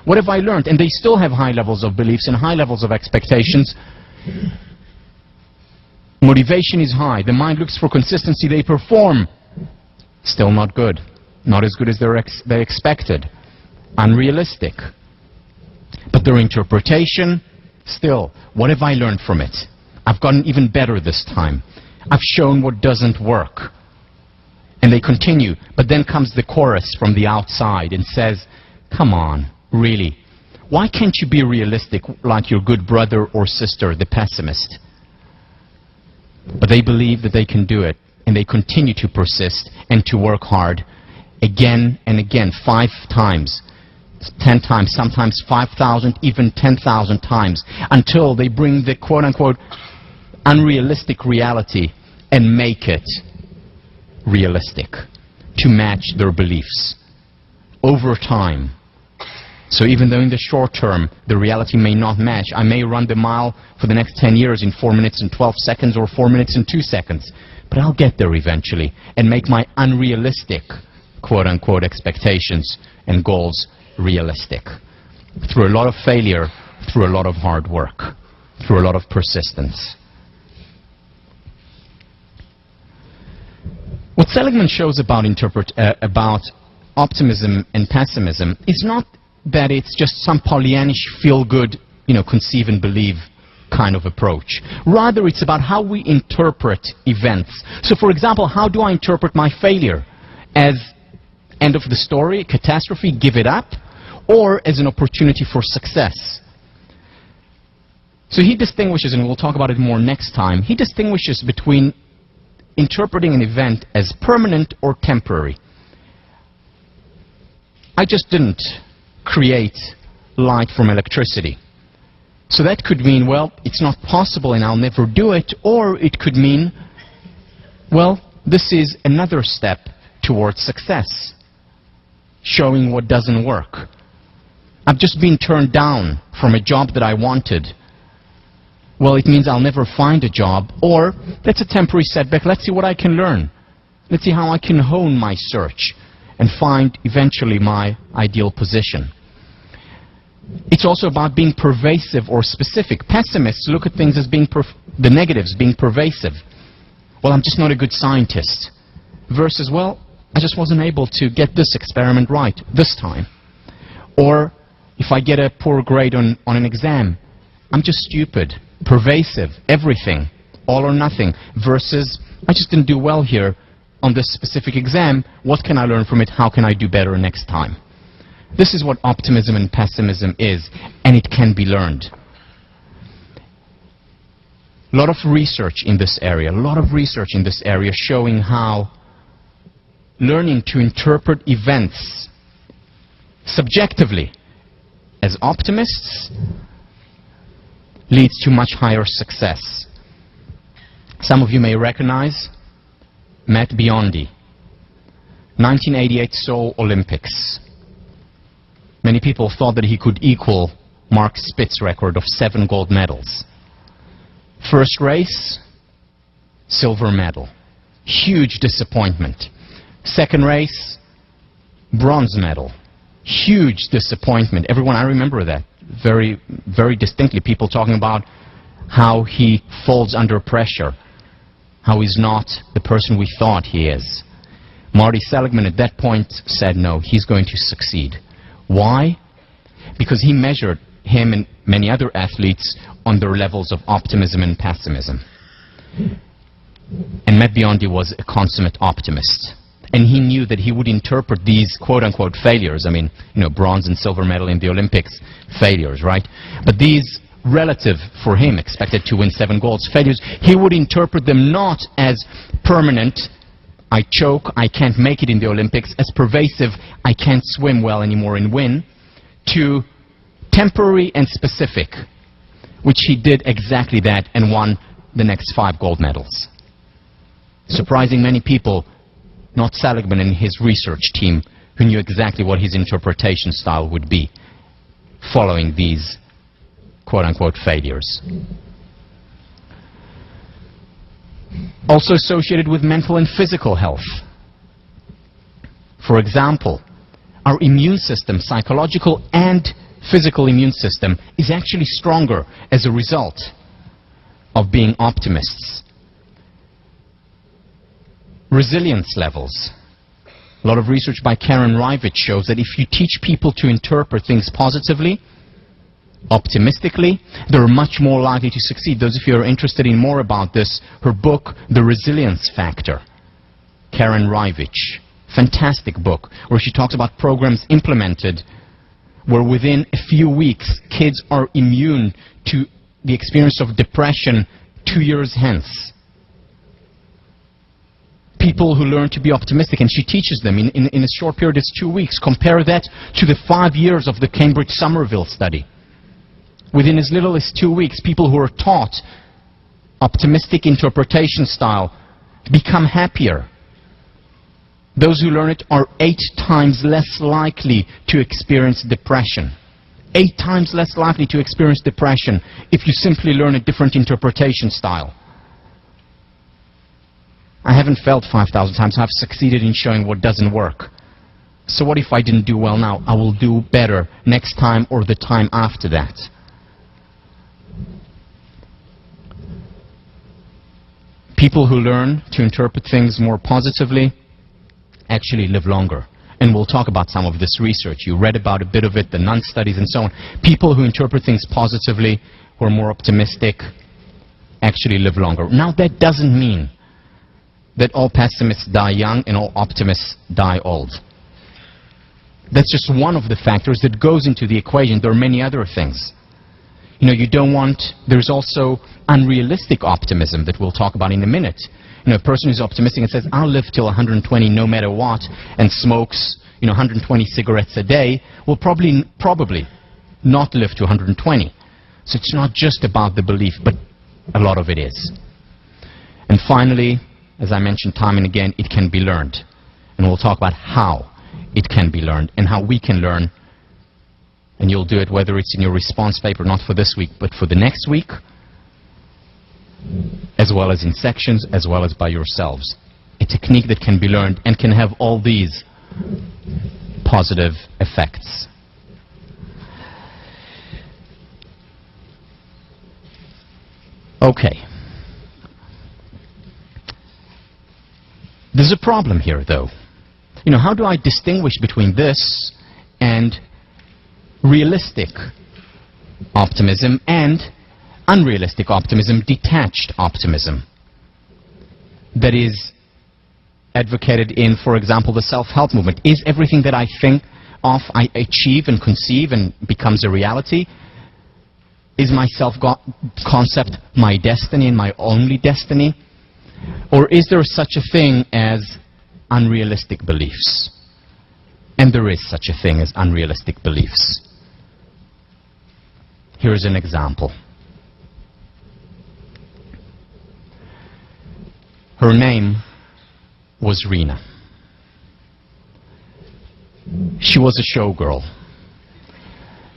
What have I learned? And they still have high levels of beliefs and high levels of expectations. Motivation is high. The mind looks for consistency. They perform. Still not good. Not as good as they expected. Unrealistic. But their interpretation, still, what have I learned from it? I've gotten even better this time. I've shown what doesn't work. And they continue. But then comes the chorus from the outside and says, come on, really? Why can't you be realistic like your good brother or sister, the pessimist? But they believe that they can do it. And they continue to persist and to work hard again and again, 5 times, 10 times, sometimes 5,000, even 10,000 times, until they bring the quote-unquote unrealistic reality and make it realistic to match their beliefs over time. So even though in the short term the reality may not match, I may run the mile for the next 10 years in 4 minutes and 12 seconds or 4 minutes and 2 seconds, but I'll get there eventually and make my unrealistic quote-unquote expectations and goals realistic. Through a lot of failure, through a lot of hard work, through a lot of persistence. What Seligman shows about optimism and pessimism is not that it's just some Pollyannish feel-good, conceive and believe kind of approach. Rather, it's about how we interpret events. So, for example, how do I interpret my failure? As end of the story, catastrophe, give it up, or as an opportunity for success? So he distinguishes, and we'll talk about it more next time, he distinguishes between interpreting an event as permanent or temporary. I just didn't create light from electricity. So that could mean, well, it's not possible and I'll never do it, or it could mean, well, this is another step towards success, showing what doesn't work. I've just been turned down from a job that I wanted. Well, it means I'll never find a job, or that's a temporary setback. Let's see what I can learn. Let's see how I can hone my search and find eventually my ideal position. It's also about being pervasive or specific. Pessimists look at things as being the negatives, being pervasive. Well, I'm just not a good scientist. Versus, well, I just wasn't able to get this experiment right this time. Or if I get a poor grade on an exam, I'm just stupid. Pervasive, everything, all or nothing. Versus, I just didn't do well here on this specific exam. What can I learn from it? How can I do better next time? This is what optimism and pessimism is, and it can be learned. A lot of research in this area, showing how learning to interpret events subjectively as optimists leads to much higher success. Some of you may recognize Matt Biondi, 1988 Seoul Olympics. Many people thought that he could equal Mark Spitz's record of 7 gold medals. First race, silver medal. Huge disappointment. Second race, bronze medal. Huge disappointment. Everyone, I remember that very, very distinctly. People talking about how he folds under pressure, how he's not the person we thought he is. Marty Seligman at that point said no, he's going to succeed. Why? Because he measured him and many other athletes on their levels of optimism and pessimism. And Matt Biondi was a consummate optimist. And he knew that he would interpret these quote-unquote failures, bronze and silver medal in the Olympics, failures, right? But these relative, for him, expected to win 7 golds, failures, he would interpret them not as permanent, I choke, I can't make it in the Olympics, as pervasive, I can't swim well anymore and win, to temporary and specific, which he did exactly that and won the next 5 gold medals. Surprising many people, not Seligman and his research team, who knew exactly what his interpretation style would be following these quote-unquote failures. Also associated with mental and physical health. For example, our immune system, psychological and physical immune system, is actually stronger as a result of being optimists. Resilience levels. A lot of research by Karen Rivich shows that if you teach people to interpret things positively, optimistically, they're much more likely to succeed. Those of you who are interested in more about this, her book, The Resilience Factor, Karen Rivich, fantastic book, where she talks about programs implemented where within a few weeks kids are immune to the experience of depression 2 years hence. People who learn to be optimistic, and she teaches them in a short period, it's 2 weeks. Compare that to the 5 years of the Cambridge Somerville study. Within as little as 2 weeks, people who are taught optimistic interpretation style become happier. Those who learn it are 8 times less likely to experience depression. 8 times less likely to experience depression if you simply learn a different interpretation style. I haven't failed 5,000 times. I've succeeded in showing what doesn't work. So what if I didn't do well now? I will do better next time or the time after that. People who learn to interpret things more positively actually live longer. And we'll talk about some of this research. You read about a bit of it, the nun studies and so on. People who interpret things positively, who are more optimistic, actually live longer. Now, that doesn't mean that all pessimists die young and all optimists die old. That's just one of the factors that goes into the equation. There are many other things. You know, you don't want... There's also unrealistic optimism that we'll talk about in a minute. You know, a person who's optimistic and says, I'll live till 120 no matter what, and smokes, 120 cigarettes a day, will probably not live to 120. So it's not just about the belief, but a lot of it is. And finally, as I mentioned time and again, it can be learned. And we'll talk about how it can be learned and how we can learn. And you'll do it whether it's in your response paper, not for this week, but for the next week, as well as in sections, as well as by yourselves. A technique that can be learned and can have all these positive effects. Okay. There's a problem here, though. How do I distinguish between this and realistic optimism and unrealistic optimism, detached optimism, that is advocated in, for example, the self-help movement? Is everything that I think of, I achieve and conceive and becomes a reality? Is my self-concept my destiny and my only destiny? Or is there such a thing as unrealistic beliefs? And there is such a thing as unrealistic beliefs. Here's an example. Her name was Rena. She was a showgirl.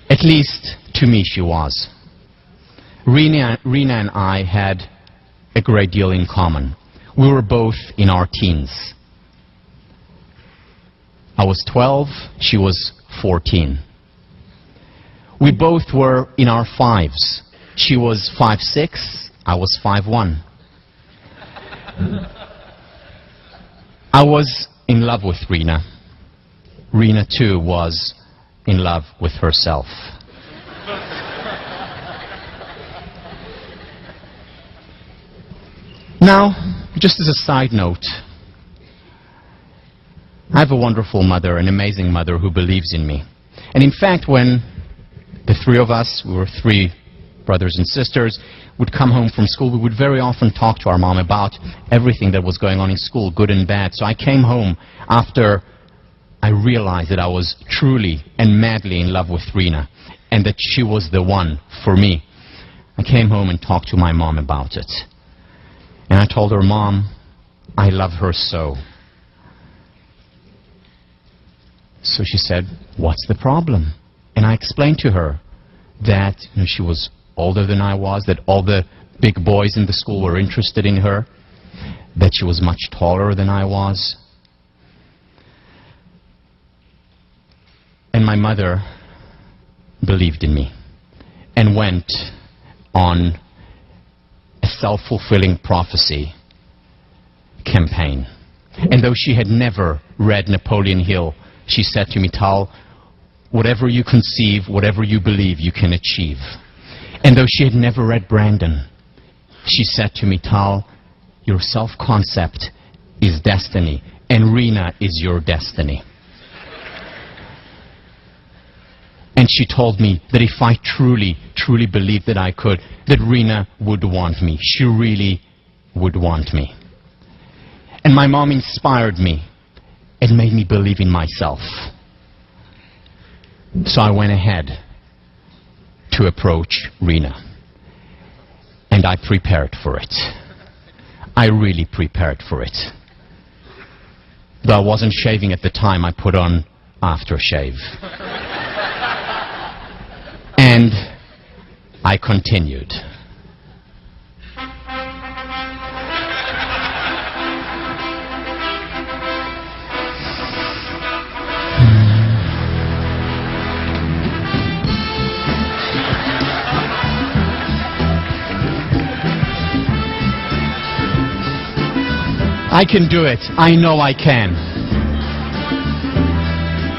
At least to me she was. Rena and I had a great deal in common. We were both in our teens. I was 12, she was 14. We both were in our 5s. She was 5'6", I was 5'1". I was in love with Rena. Rena, too, was in love with herself. Now, just as a side note, I have a wonderful mother, an amazing mother who believes in me. And in fact, when the three of us, we were 3 brothers and sisters, would come home from school, we would very often talk to our mom about everything that was going on in school, good and bad. So I came home after I realized that I was truly and madly in love with Rena and that she was the one for me. I came home and talked to my mom about it. And I told her, Mom, I love her so. So she said, what's the problem? And I explained to her that she was older than I was, that all the big boys in the school were interested in her, that she was much taller than I was. And my mother believed in me and went on a self-fulfilling prophecy campaign. And though she had never read Napoleon Hill, she said to me, Tal, whatever you conceive, whatever you believe, you can achieve. And though she had never read Brandon, she said to me, Tal, your self-concept is destiny, and Rena is your destiny. And she told me that if I truly, truly believed that I could, that Rena would want me. She really would want me. And my mom inspired me and made me believe in myself. So I went ahead to approach Rena. And I prepared for it. I really prepared for it. Though I wasn't shaving at the time, I put on aftershave. And I continued. I can do it. I know I can.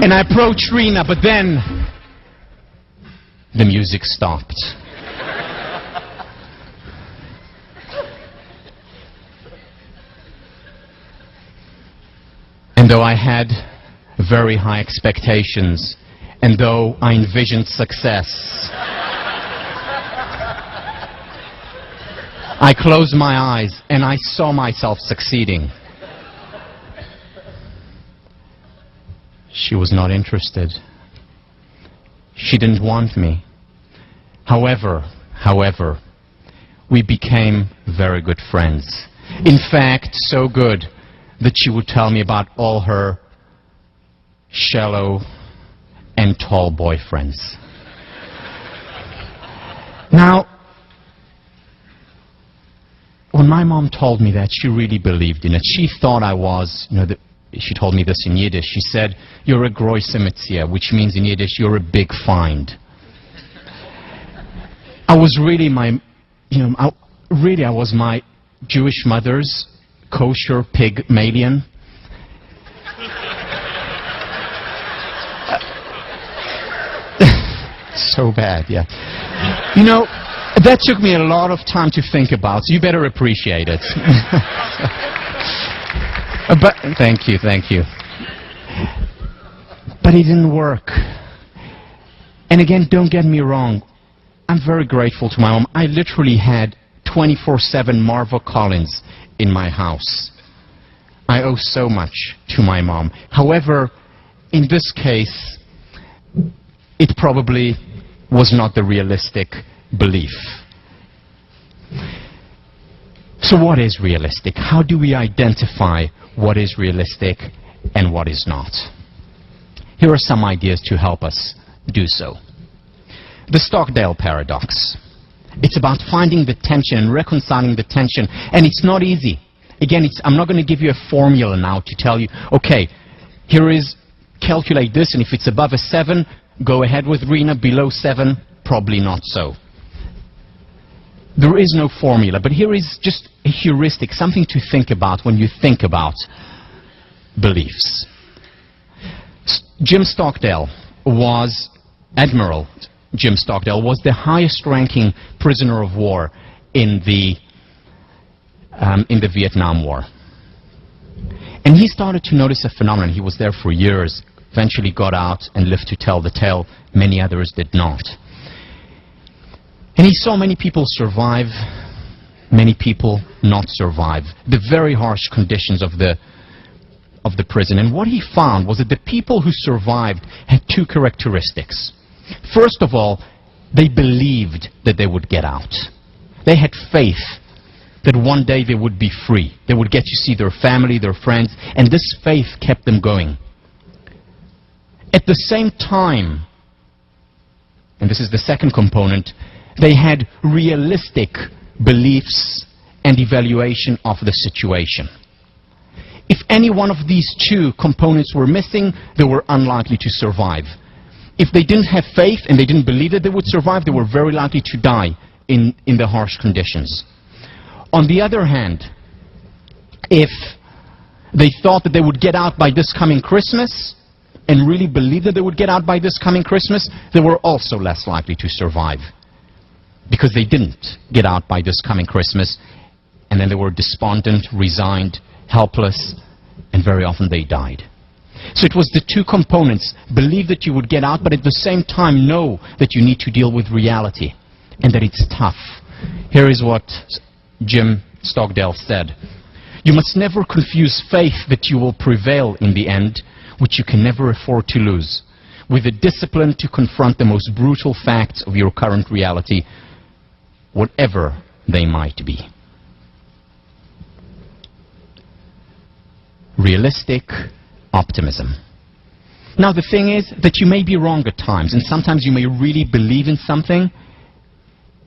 And I approached Rena, but then the music stopped. And though I had very high expectations, and though I envisioned success, I closed my eyes and I saw myself succeeding. She was not interested. She didn't want me. However, we became very good friends. In fact, so good that she would tell me about all her shallow and tall boyfriends. Now, when my mom told me that, she really believed in it. She thought I was, she told me this in Yiddish. She said, "You're a große Metzia," which means in Yiddish, you're a big find. I was really I was my Jewish mother's kosher pygmalion. So bad, yeah. That took me a lot of time to think about, so you better appreciate it. But thank you. But it didn't work. And again, don't get me wrong, I'm very grateful to my mom. I literally had 24/7 Marva Collins in my house. I owe so much to my mom. However, in this case, it probably was not the realistic belief. So what is realistic? How do we identify what is realistic and what is not? Here are some ideas to help us do so. The Stockdale paradox. It's about finding the tension and reconciling the tension, and it's not easy. Again, I'm not going to give you a formula now to tell you, okay, here is, calculate this, and if it's above a 7, go ahead with Rena. Below 7, probably not so. There is no formula, but here is just a heuristic, something to think about when you think about beliefs. Admiral Jim Stockdale was the highest-ranking prisoner of war in the Vietnam War. And he started to notice a phenomenon. He was there for years, eventually got out and lived to tell the tale. Many others did not. And he saw many people survive, many people not survive, the very harsh conditions of the prison. And what he found was that the people who survived had two characteristics. First of all, they believed that they would get out. They had faith that one day they would be free. They would get to see their family, their friends, and this faith kept them going. At the same time, and this is the second component, they had realistic beliefs and evaluation of the situation. If any one of these two components were missing, they were unlikely to survive. If they didn't have faith and they didn't believe that they would survive, they were very likely to die in the harsh conditions. On the other hand, if they thought that they would get out by this coming Christmas, and really believed that they would get out by this coming Christmas, they were also less likely to survive. Because they didn't get out by this coming Christmas, and then they were despondent, resigned, helpless, and very often they died. So it was the two components: believe that you would get out, but at the same time know that you need to deal with reality, and that it's tough. Here is what Jim Stockdale said: "You must never confuse faith that you will prevail in the end, which you can never afford to lose, with the discipline to confront the most brutal facts of your current reality, whatever they might be." Realistic optimism. Now the thing is that you may be wrong at times, and sometimes you may really believe in something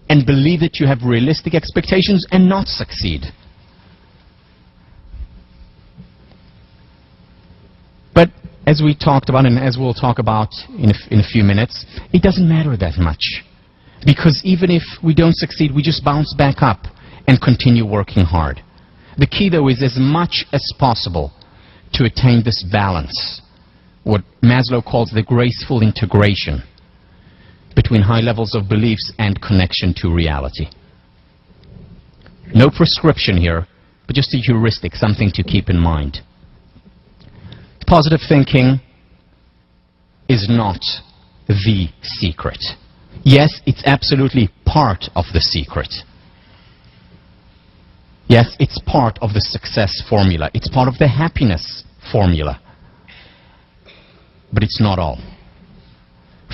and believe that you have realistic expectations and not succeed. But as we talked about, and as we'll talk about in a few minutes, it doesn't matter that much. Because even if we don't succeed, we just bounce back up and continue working hard. The key, though, is as much as possible to attain this balance, what Maslow calls the graceful integration between high levels of beliefs and connection to reality. No prescription here, but just a heuristic, something to keep in mind. Positive thinking is not the secret. Yes, it's absolutely part of the secret. Yes, it's part of the success formula. It's part of the happiness formula. But it's not all.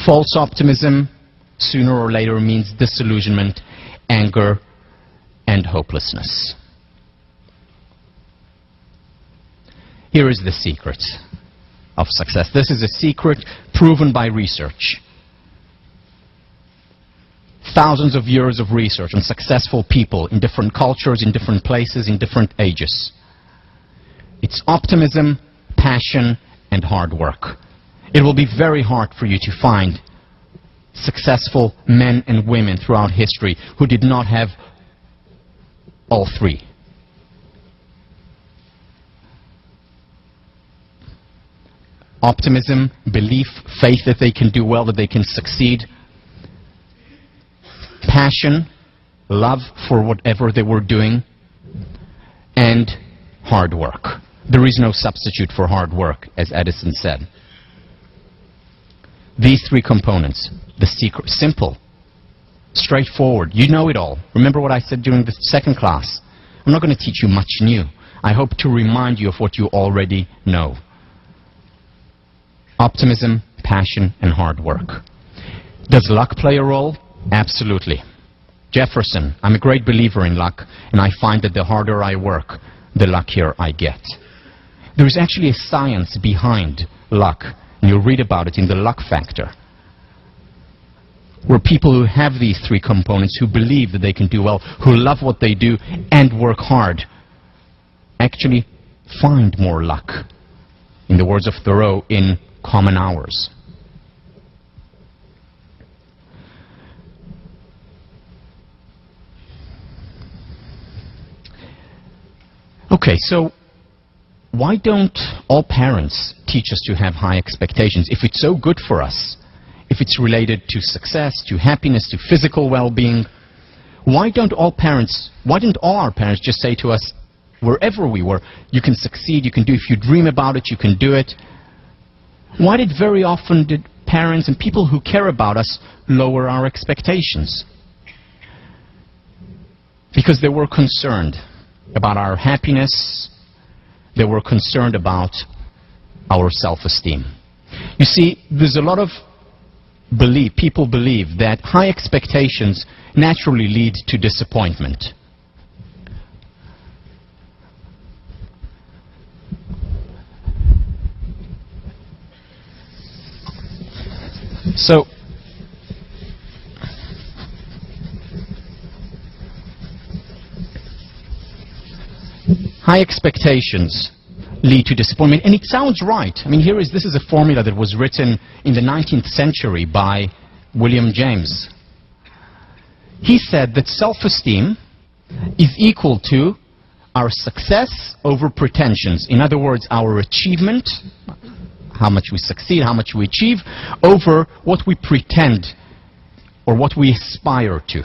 False optimism sooner or later means disillusionment, anger, and hopelessness. Here is the secret of success. This is a secret proven by research. Thousands of years of research on successful people in different cultures, in different places, in different ages. It's optimism, passion, and hard work. It will be very hard for you to find successful men and women throughout history who did not have all three. Optimism, belief, faith that they can do well, that they can succeed. Passion, love for whatever they were doing. And hard work. There is no substitute for hard work, as Edison said. These three components, the secret, simple, straightforward. You know it all. Remember what I said during the second class. I'm not going to teach you much new. I hope to remind you of what you already know. Optimism, passion, and hard work. Does luck play a role? Absolutely. Jefferson, I'm a great believer in luck, and I find that the harder I work, the luckier I get. There is actually a science behind luck, and you'll read about it in the luck factor, where people who have these three components, who believe that they can do well, who love what they do, and work hard, actually find more luck. In the words of Thoreau, in common hours. Okay, so why don't all parents teach us to have high expectations if it's so good for us? If it's related to success, to happiness, to physical well-being, why don't all our parents just say to us, wherever we were, you can succeed, you can do, if you dream about it, you can do it? Why did very often parents and people who care about us lower our expectations? Because they were concerned about our happiness, they were concerned about our self-esteem. You see, there's a lot of belief, people believe that high expectations naturally lead to disappointment. So, high expectations lead to disappointment, and it sounds right. I mean, this is a formula that was written in the 19th century by William James. He said that self-esteem is equal to our success over pretensions. In other words, our achievement, how much we succeed, how much we achieve, over what we pretend or what we aspire to,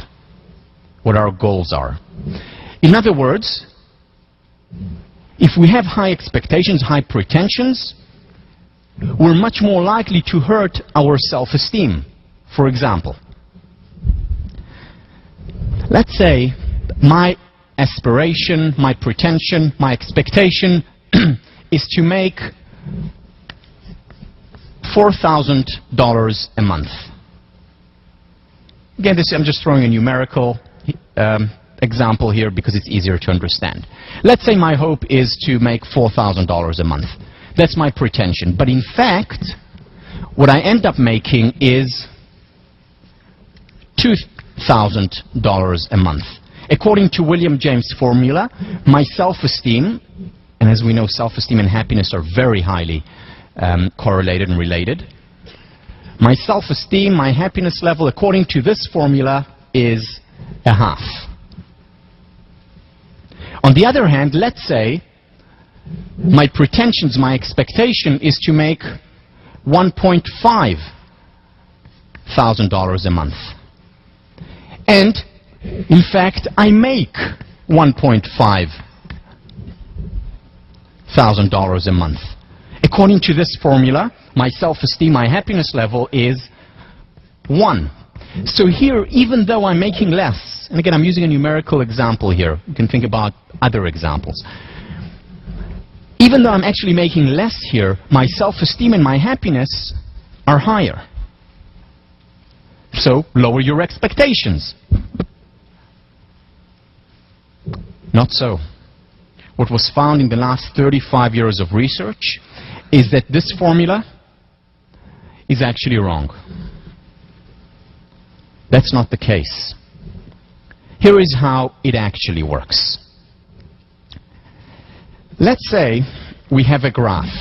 what our goals are. In other words, if we have high expectations, high pretensions, we're much more likely to hurt our self-esteem. For example, let's say my aspiration, my pretension, my expectation is to make $4,000 a month. Again, I'm just throwing a numerical example here because it's easier to understand. Let's say my hope is to make $4,000 a month. That's my pretension. But in fact, what I end up making is $2,000 a month. According to William James' formula, my self-esteem, and as we know, self-esteem and happiness are very highly correlated and related. My self-esteem, my happiness level, according to this formula, is a half. On the other hand, let's say my pretensions, my expectation is to make $1.5 thousand a month. And in fact, I make $1.5 thousand a month. According to this formula, my self-esteem, my happiness level is 1. So here, even though I'm making less, and again, I'm using a numerical example here. You can think about other examples. Even though I'm actually making less here, my self-esteem and my happiness are higher. So, lower your expectations. Not so. What was found in the last 35 years of research is that this formula is actually wrong. That's not the case. Here is how it actually works. Let's say we have a graph,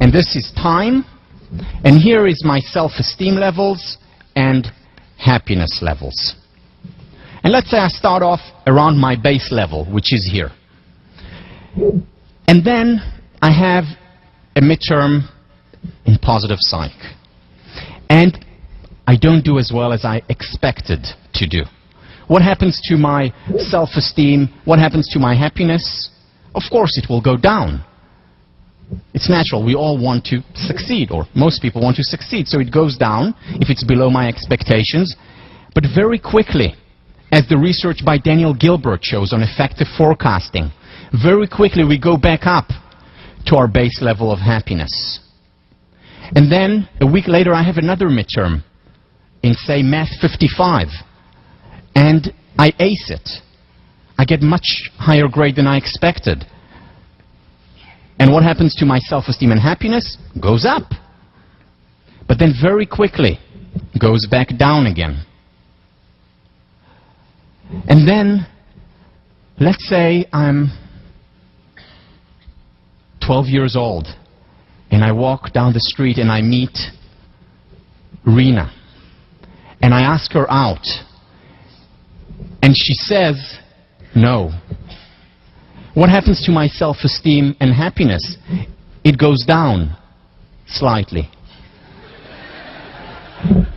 and this is time, and here is my self-esteem levels and happiness levels. And let's say I start off around my base level, which is here. And then I have a midterm in positive psych. And I don't do as well as I expected to do. What happens to my self-esteem? What happens to my happiness? Of course it will go down. It's natural. We all want to succeed, or most people want to succeed. So it goes down if it's below my expectations. But very quickly, as the research by Daniel Gilbert shows on effective forecasting, very quickly we go back up to our base level of happiness. And then a week later I have another midterm in, say, Math 55. And I ace it. I get much higher grade than I expected. And what happens to my self-esteem and happiness? Goes up. But then very quickly goes back down again. And then, let's say I'm 12 years old, and I walk down the street and I meet Rena. And I ask her out. And she says, no. What happens to my self-esteem and happiness? It goes down slightly.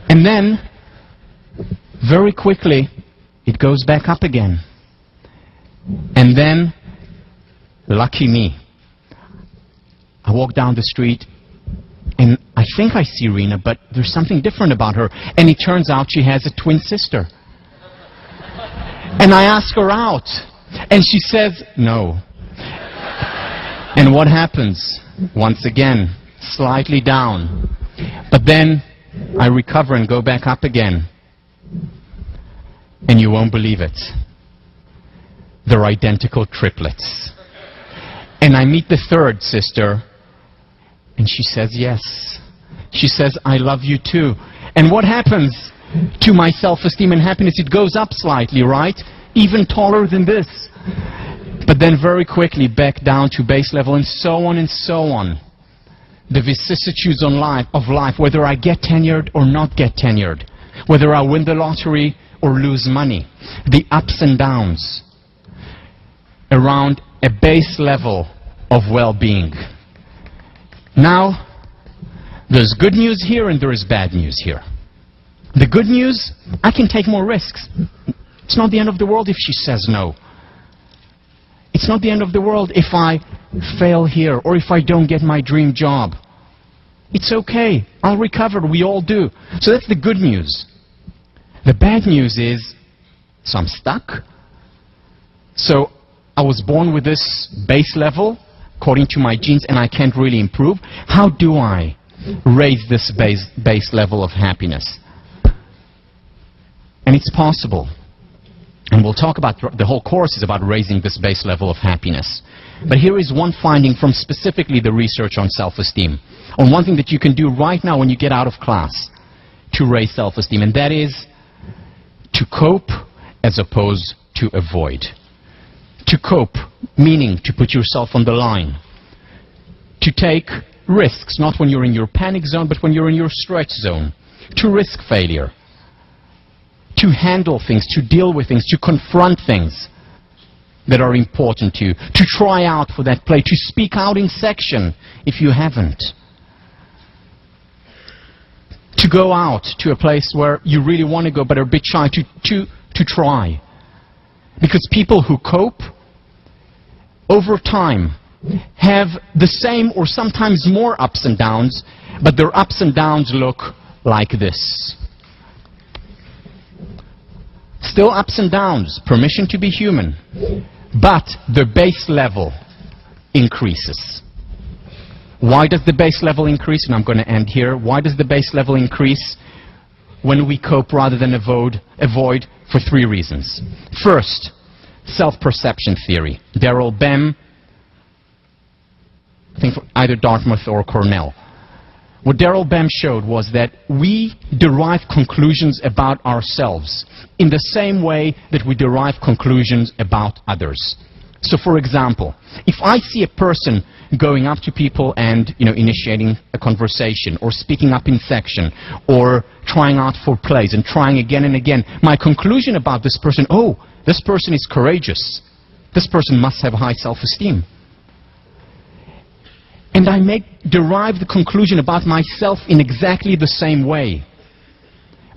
And then, very quickly, it goes back up again. And then, lucky me, I walk down the street and I think I see Rena, but there's something different about her. And it turns out she has a twin sister. And I ask her out. And she says, no. And what happens? Once again, slightly down. But then I recover and go back up again. And you won't believe it. They're identical triplets. And I meet the third sister, and she says yes. She says, I love you too. And what happens to my self-esteem and happiness? It goes up slightly, right? Even taller than this. But then very quickly back down to base level, and so on and so on. The vicissitudes of life, whether I get tenured or not get tenured, whether I win the lottery or lose money, the ups and downs around a base level of well-being. Now, there's good news here and there is bad news here. The good news, I can take more risks. It's not the end of the world if she says no. It's not the end of the world if I fail here or if I don't get my dream job. It's okay. I'll recover. We all do. So that's the good news. The bad news is, so I'm stuck. So I was born with this base level, according to my genes, and I can't really improve. How do I raise this base level of happiness? And it's possible. And we'll talk about, the whole course is about raising this base level of happiness. But here is one finding from specifically the research on self-esteem, on one thing that you can do right now when you get out of class to raise self-esteem, and that is to cope as opposed to avoid. To cope, meaning to put yourself on the line. To take risks, not when you're in your panic zone, but when you're in your stretch zone. To risk failure. To handle things, to deal with things, to confront things. that are important to you, to try out for that play, to speak out in section if you haven't, to go out to a place where you really want to go but are a bit shy, to try. Because people who cope over time have the same or sometimes more ups and downs, but their ups and downs look like this. Still ups and downs, permission to be human, but the base level increases. Why does the base level increase? And I'm going to end here. Why does the base level increase when we cope rather than avoid? For 3 reasons. First, self-perception theory. Daryl Bem, I think either Dartmouth or Cornell. What Daryl Bem showed was that we derive conclusions about ourselves in the same way that we derive conclusions about others. So, for example, if I see a person going up to people and, initiating a conversation, or speaking up in section, or trying out for plays and trying again and again, my conclusion about this person, oh, this person is courageous. This person must have high self-esteem. And I may derive the conclusion about myself in exactly the same way.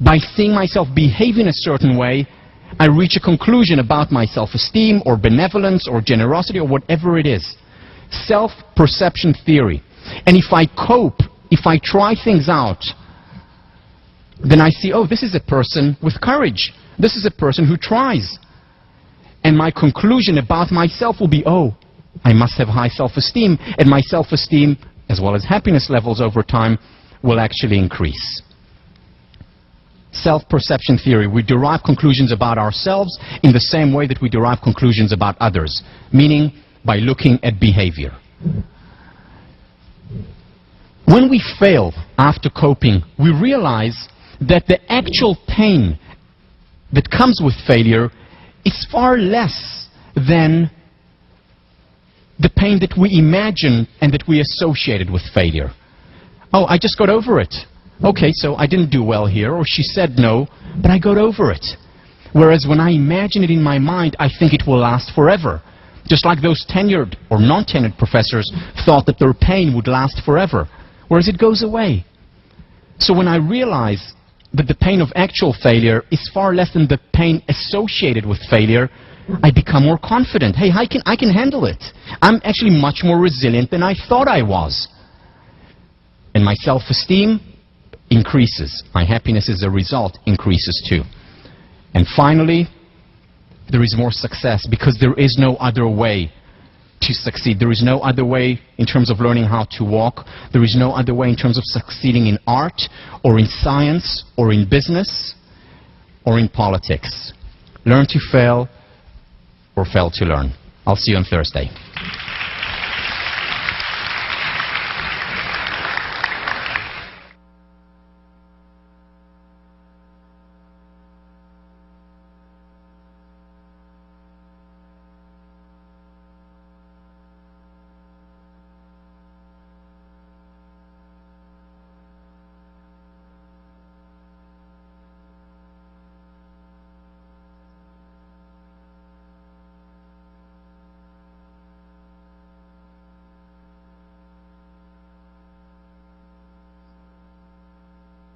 By seeing myself behave in a certain way, I reach a conclusion about my self-esteem or benevolence or generosity or whatever it is. Self-perception theory. And if I cope, if I try things out, then I see, oh, this is a person with courage. This is a person who tries. And my conclusion about myself will be, oh, I must have high self-esteem, and my self-esteem, as well as happiness levels over time, will actually increase. Self-perception theory. We derive conclusions about ourselves in the same way that we derive conclusions about others, meaning by looking at behavior. When we fail after coping, we realize that the actual pain that comes with failure is far less than the pain that we imagine and that we associated with failure. Oh, I just got over it. Okay, so I didn't do well here, or she said no, but I got over it. Whereas when I imagine it in my mind, I think it will last forever. Just like those tenured or non-tenured professors thought that their pain would last forever, whereas it goes away. So when I realize that the pain of actual failure is far less than the pain associated with failure, I become more confident. Hey, I can handle it. I'm actually much more resilient than I thought I was. And my self-esteem increases. My happiness as a result increases too. And finally, there is more success because there is no other way to succeed. There is no other way in terms of learning how to walk. There is no other way in terms of succeeding in art or in science or in business or in politics. Learn to fail or fail to learn. I'll see you on Thursday.